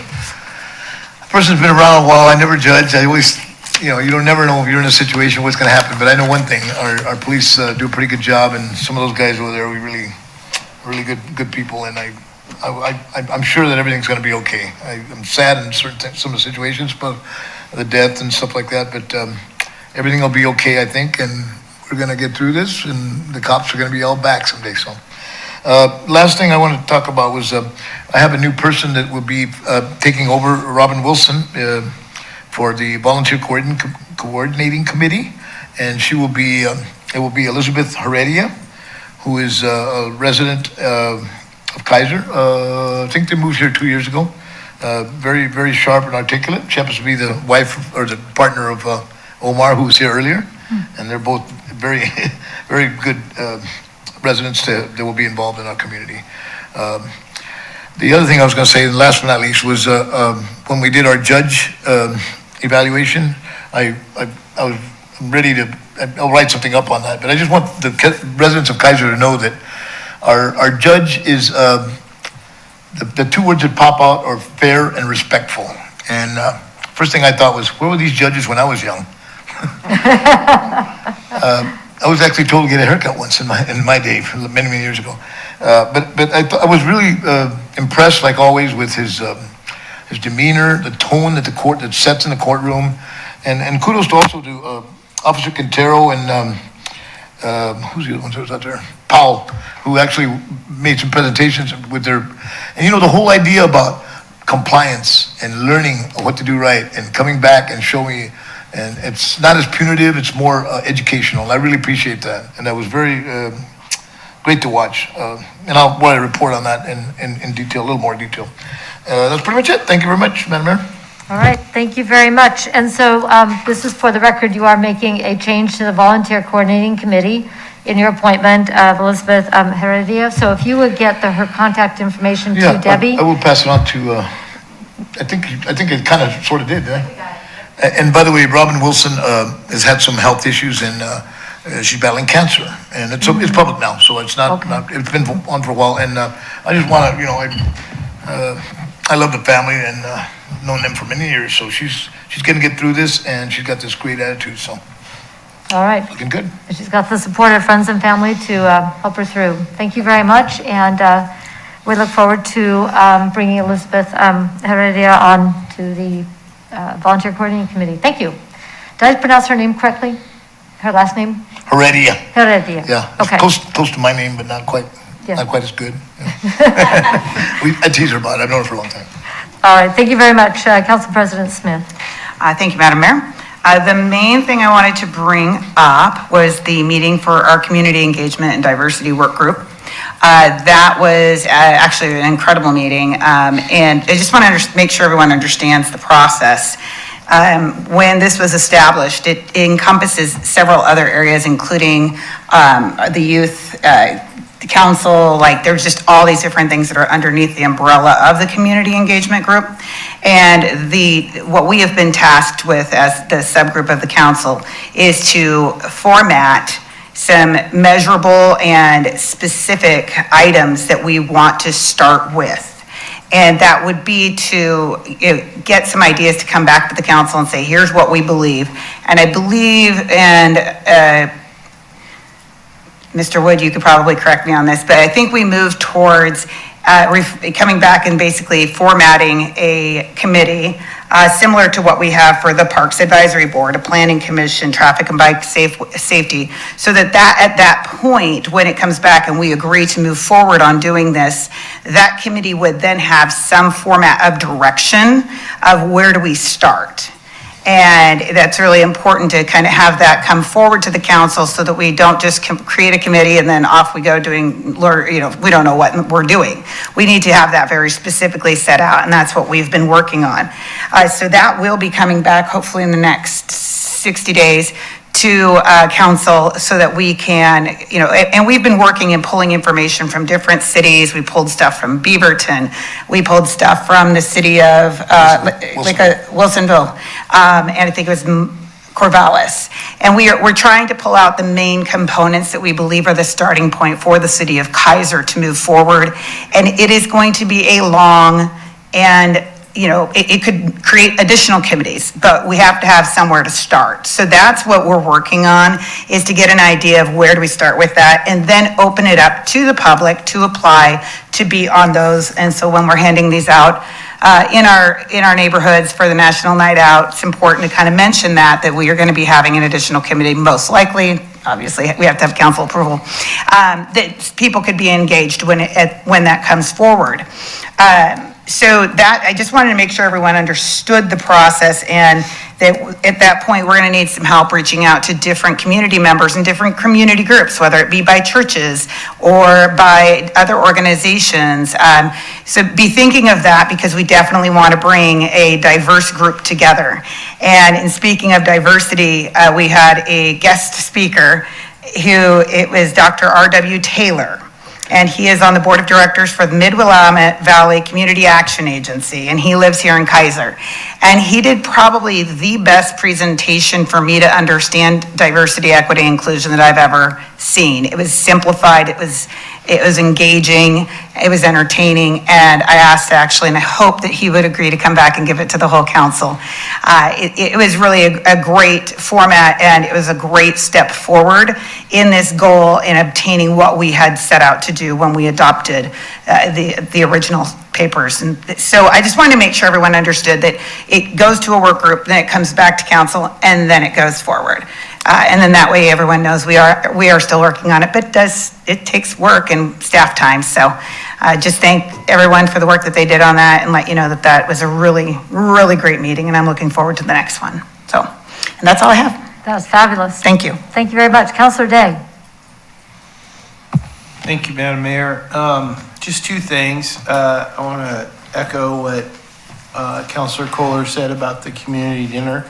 person's been around a while, I never judge. I always, you know, you don't never know if you're in a situation what's going to happen. But I know one thing: our police do a pretty good job, and some of those guys over there, we really good people. And I'm sure that everything's going to be okay. I'm sad in some of the situations, but the death and stuff like that. But everything will be okay, I think, and we're going to get through this, and the cops are going to be all back someday. So. Last thing I wanted to talk about was I have a new person that will be taking over, Robin Wilson, for the Volunteer Coordinating Committee, and she will be, it will be Elizabeth Heredia, who is a resident of Kaiser. I think they moved here 2 years ago. Very, very sharp and articulate. She happens to be the wife or the partner of Omar, who was here earlier, and they're both very, very good residents that will be involved in our community. The other thing I was going to say, last but not least, was when we did our judge evaluation, I was ready to, I'll write something up on that, but I just want the residents of Kaiser to know that our judge is, the two words that pop out are fair and respectful. And first thing I thought was, where were these judges when I was young? I was actually told to get a haircut once in my day, many, many years ago. But I was really impressed, like always, with his demeanor, the tone that sets in the courtroom, and kudos also to Officer Quintero and who's the other one that was out there? Powell, who actually made some presentations with their, and you know, the whole idea about compliance and learning what to do right and coming back and showing, and it's not as punitive, it's more educational. I really appreciate that, and that was very great to watch. And I'll want to report on that in detail, a little more detail. That's pretty much it. Thank you very much, Madam Mayor. All right, thank you very much. And so this is for the record, you are making a change to the Volunteer Coordinating Committee in your appointment of Elizabeth Heredia. So if you would get her contact information to Debbie. I will pass it on to, I think it kind of sort of did, And by the way, Robin Wilson has had some health issues and she's battling cancer. And it's public now, so it's not, it's been on for a while. And I just want to, you know, I love the family and known them for many years. So she's going to get through this, and she's got this great attitude. So, all right, looking good. She's got the support of friends and family to help her through. Thank you very much, and we look forward to bringing Elizabeth Heredia on to the Volunteer Coordinating Committee. Thank you. Did I pronounce her name correctly? Her last name? Heredia. Heredia. Yeah. Okay. Close to my name, but not quite. Yeah. Not quite as good. I tease her about it. I've known her for a long time. All right, thank you very much. Council President Smith. Thank you, Madam Mayor. The main thing I wanted to bring up was the meeting for our Community Engagement and Diversity Work Group. That was actually an incredible meeting, and I just want to make sure everyone understands the process. When this was established, it encompasses several other areas, including the youth the council, like there's just all these different things that are underneath the umbrella of the community engagement group. And what we have been tasked with as the subgroup of the council is to format some measurable and specific items that we want to start with. And that would be to get some ideas to come back to the council and say, here's what we believe. And I believe, and Mr. Wood, you could probably correct me on this, but I think we moved towards coming back and basically formatting a committee similar to what we have for the Parks Advisory Board, a Planning Commission, Traffic and Bike Safety, so that at that point, when it comes back and we agree to move forward on doing this, that committee would then have some format of direction of where do we start. And that's really important to kind of have that come forward to the council so that we don't just create a committee and then off we go doing, we don't know what we're doing. We need to have that very specifically set out, and that's what we've been working on. So that will be coming back hopefully in the next 60 days to council so that we can, and we've been working and pulling information from different cities. We pulled stuff from Beaverton. We pulled stuff from the city of Wilsonville, and I think it was Corvallis. And we're trying to pull out the main components that we believe are the starting point for the city of Kaizer to move forward. And it is going to be a long and it could create additional committees, but we have to have somewhere to start. So that's what we're working on, is to get an idea of where do we start with that and then open it up to the public to apply to be on those. And so when we're handing these out in our neighborhoods for the National Night Out, it's important to kind of mention that we are going to be having an additional committee, most likely. Obviously, we have to have council approval, that people could be engaged when that comes forward. So that, I just wanted to make sure everyone understood the process, and that at that point, we're going to need some help reaching out to different community members and different community groups, whether it be by churches or by other organizations. So be thinking of that, because we definitely want to bring a diverse group together. And in speaking of diversity, we had a guest speaker it was Dr. R.W. Taylor. And he is on the board of directors for the Mid-Willamette Valley Community Action Agency, and he lives here in Kaiser. And he did probably the best presentation for me to understand diversity, equity, inclusion that I've ever seen. It was simplified, it was engaging, it was entertaining, and I asked actually, and I hope that he would agree to come back and give it to the whole council. It was really a great format, and it was a great step forward in this goal in obtaining what we had set out to do when we adopted the original papers. And so I just wanted to make sure everyone understood that it goes to a work group, then it comes back to council, and then it goes forward. And then that way everyone knows we are still working on it, but it takes work and staff time. So just thank everyone for the work that they did on that, and let you know that that was a really, really great meeting, and I'm looking forward to the next one. So, and that's all I have. That was fabulous. Thank you. Thank you very much. Councilor Day. Thank you, Madam Mayor. Just two things. I want to echo what Councilor Kohler said about the community dinner.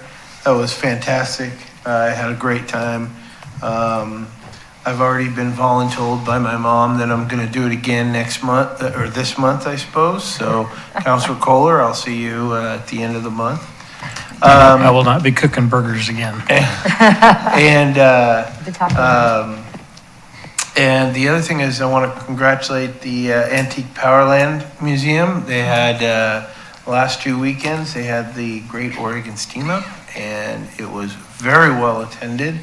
That was fantastic. I had a great time. I've already been voluntold by my mom that I'm going to do it again next month, or this month, I suppose. So, Councilor Kohler, I'll see you at the end of the month. I will not be cooking burgers again. And the other thing is I want to congratulate the Antique Powerland Museum. They had, last 2 weekends, they had the Great Oregon Steam Up, and it was very well attended.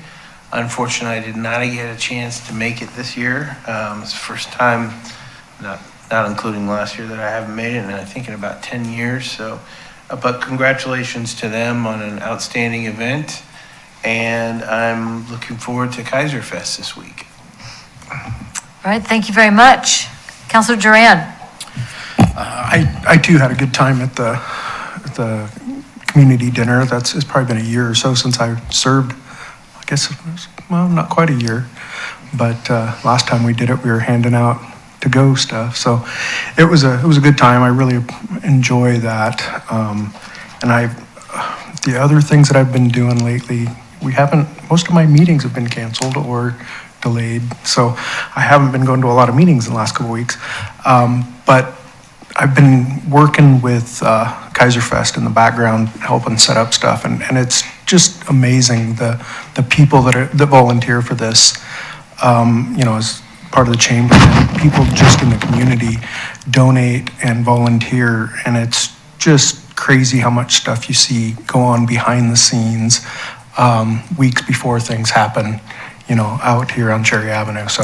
Unfortunately, I did not get a chance to make it this year. It's the first time, not including last year, that I haven't made it, and I think in about 10 years. So, but congratulations to them on an outstanding event, and I'm looking forward to Kaiser Fest this week. All right, thank you very much. Councilor Duran. I too had a good time at the community dinner. It's probably been a year or so since I served. I guess it was, well, not quite a year, but last time we did it, we were handing out to-go stuff. So it was a good time. I really enjoy that. And the other things that I've been doing lately, most of my meetings have been canceled or delayed. So I haven't been going to a lot of meetings in the last couple of weeks. But I've been working with Kaiser Fest in the background, helping set up stuff, and it's just amazing the people that volunteer for this. As part of the chamber, and people just in the community donate and volunteer, and it's just crazy how much stuff you see go on behind the scenes weeks before things happen. Out here on Cherry Avenue. So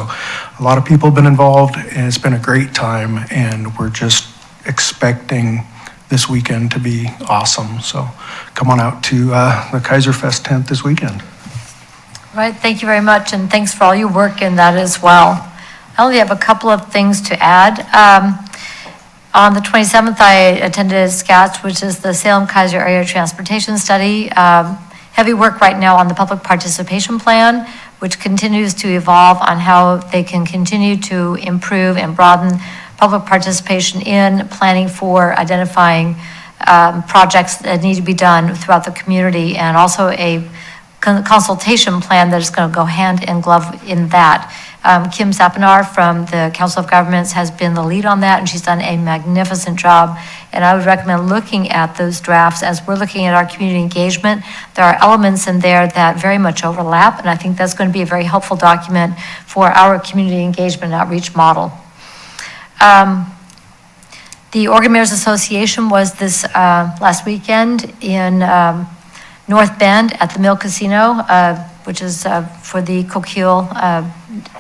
a lot of people have been involved, and it's been a great time, and we're just expecting this weekend to be awesome. So come on out to the Kaiser Fest tent this weekend. All right, thank you very much, and thanks for all your work in that as well. I only have a couple of things to add. On the 27th, I attended SCATS, which is the Salem Kaiser Area Transportation Study. Heavy work right now on the public participation plan, which continues to evolve on how they can continue to improve and broaden public participation in planning for identifying projects that need to be done throughout the community, and also a consultation plan that is going to go hand in glove in that. Kim Sapinar from the Council of Governments has been the lead on that, and she's done a magnificent job. And I would recommend looking at those drafts as we're looking at our community engagement. There are elements in there that very much overlap, and I think that's going to be a very helpful document for our community engagement outreach model. The Oregon Mayors Association was this last weekend in North Bend at the Mill Casino, which is for the Coquille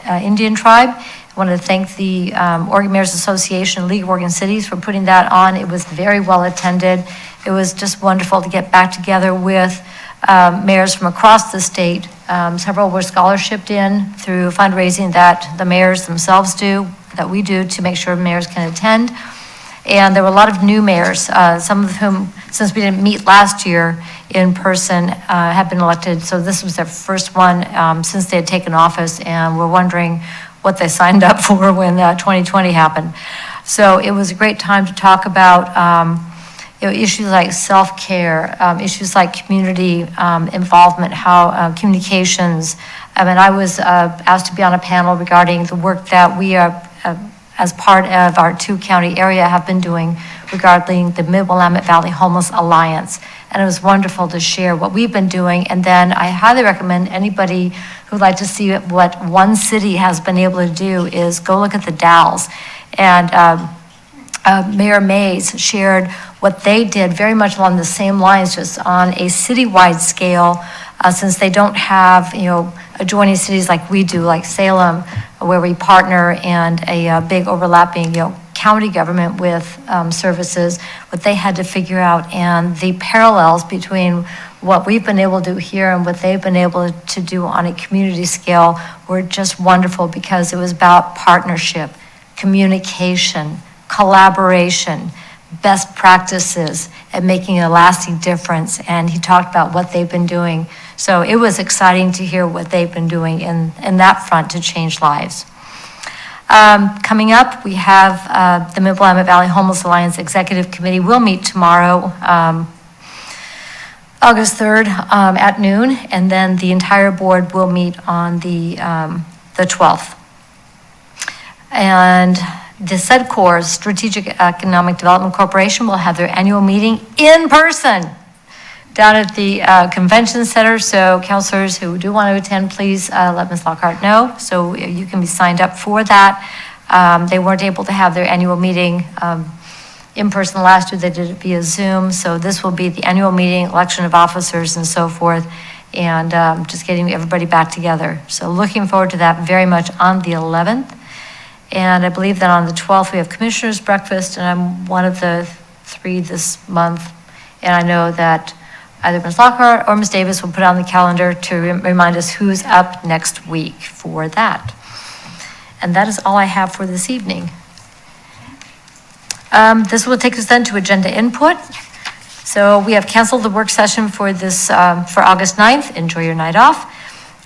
Indian tribe. I want to thank the Oregon Mayors Association, League of Oregon Cities for putting that on. It was very well attended. It was just wonderful to get back together with mayors from across the state. Several were scholarshiped in through fundraising that the mayors themselves do, that we do to make sure mayors can attend. And there were a lot of new mayors, some of whom, since we didn't meet last year in person, have been elected. So this was their first one since they had taken office, and we're wondering what they signed up for when 2020 happened. So it was a great time to talk about issues like self-care, issues like community involvement, how communications. I was asked to be on a panel regarding the work that we are, as part of our two-county area, have been doing regarding the Mid-Willamette Valley Homeless Alliance. And it was wonderful to share what we've been doing. And then I highly recommend anybody who'd like to see what one city has been able to do is go look at the Dalles. And Mayor Mays shared what they did very much along the same lines, just on a citywide scale, since they don't have, adjoining cities like we do, like Salem, where we partner, and a big overlapping, county government with services, what they had to figure out, and the parallels between what we've been able to do here and what they've been able to do on a community scale were just wonderful, because it was about partnership, communication, collaboration, best practices, and making a lasting difference. And he talked about what they've been doing. So it was exciting to hear what they've been doing in that front to change lives. Coming up, we have the Mid-Willamette Valley Homeless Alliance Executive Committee. We'll meet tomorrow, August 3rd at noon, and then the entire board will meet on the 12th. And the SEDCOR's Strategic Economic Development Corporation will have their annual meeting in person down at the convention center. So counselors who do want to attend, please let Ms. Lockhart know, so you can be signed up for that. They weren't able to have their annual meeting in person last year. They did it via Zoom. So this will be the annual meeting, election of officers and so forth, and just getting everybody back together. So looking forward to that very much on the 11th. And I believe that on the 12th, we have Commissioners Breakfast, and I'm one of the 3 this month. And I know that either Ms. Lockhart or Ms. Davis will put on the calendar to remind us who's up next week for that. And that is all I have for this evening. This will take us then to agenda input. So we have canceled the work session for this, for August 9th. Enjoy your night off.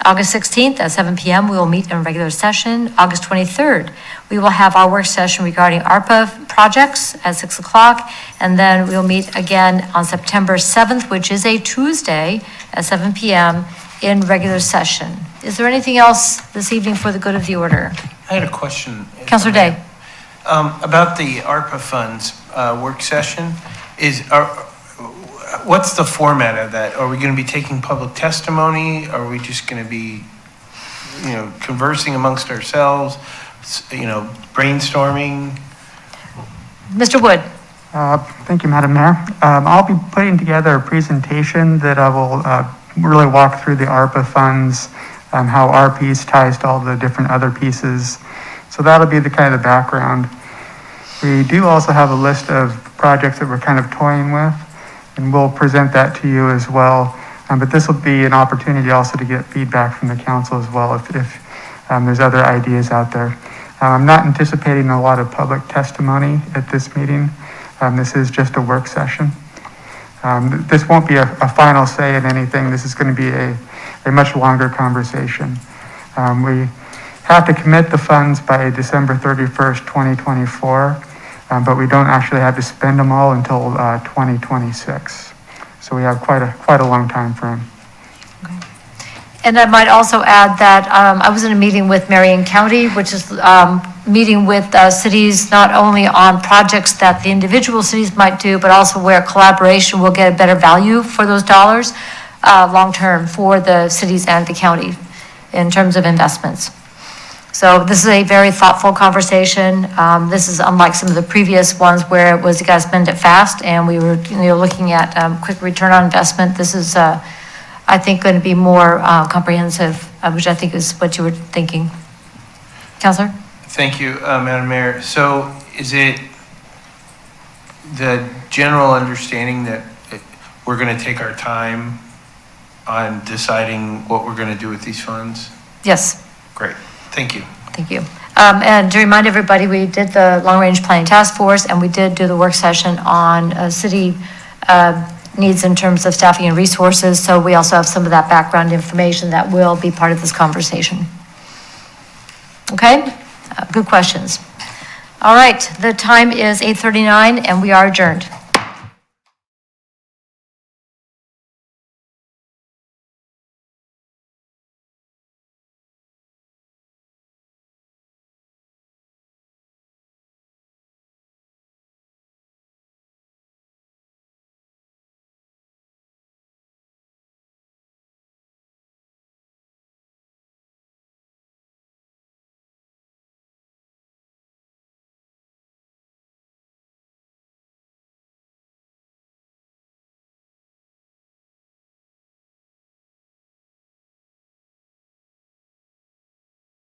August 16th at 7 p.m. we will meet in regular session. August 23rd, we will have our work session regarding ARPA projects at 6 o'clock. And then we'll meet again on September 7th, which is a Tuesday at 7 p.m. in regular session. Is there anything else this evening for the good of the order? I had a question. Councilor Day. About the ARPA funds work session. What's the format of that? Are we going to be taking public testimony? Are we just going to be, conversing amongst ourselves, brainstorming? Mr. Wood. Thank you, Madam Mayor. I'll be putting together a presentation that I will really walk through the ARPA funds, how our piece ties to all the different other pieces. So that'll be the kind of background. We do also have a list of projects that we're kind of toying with, and we'll present that to you as well. But this will be an opportunity also to get feedback from the council as well if there's other ideas out there. I'm not anticipating a lot of public testimony at this meeting. This is just a work session. This won't be a final say in anything. This is going to be a much longer conversation. We have to commit the funds by December 31st, 2024. But we don't actually have to spend them all until 2026. So we have quite a long time frame. Okay. And I might also add that I was in a meeting with Marion County, which is meeting with cities not only on projects that the individual cities might do, but also where collaboration will get a better value for those dollars long-term for the cities and the county in terms of investments. So this is a very thoughtful conversation. This is unlike some of the previous ones where it was you got to spend it fast, and we were looking at quick return on investment. This is, I think, going to be more comprehensive, which I think is what you were thinking. Councilor? Thank you, Madam Mayor. So is it the general understanding that we're going to take our time on deciding what we're going to do with these funds? Yes. Great. Thank you. Thank you. And to remind everybody, we did the long-range planning task force, and we did do the work session on city needs in terms of staffing and resources. So we also have some of that background information that will be part of this conversation. Okay? Good questions. All right. The time is 8:39, and we are adjourned.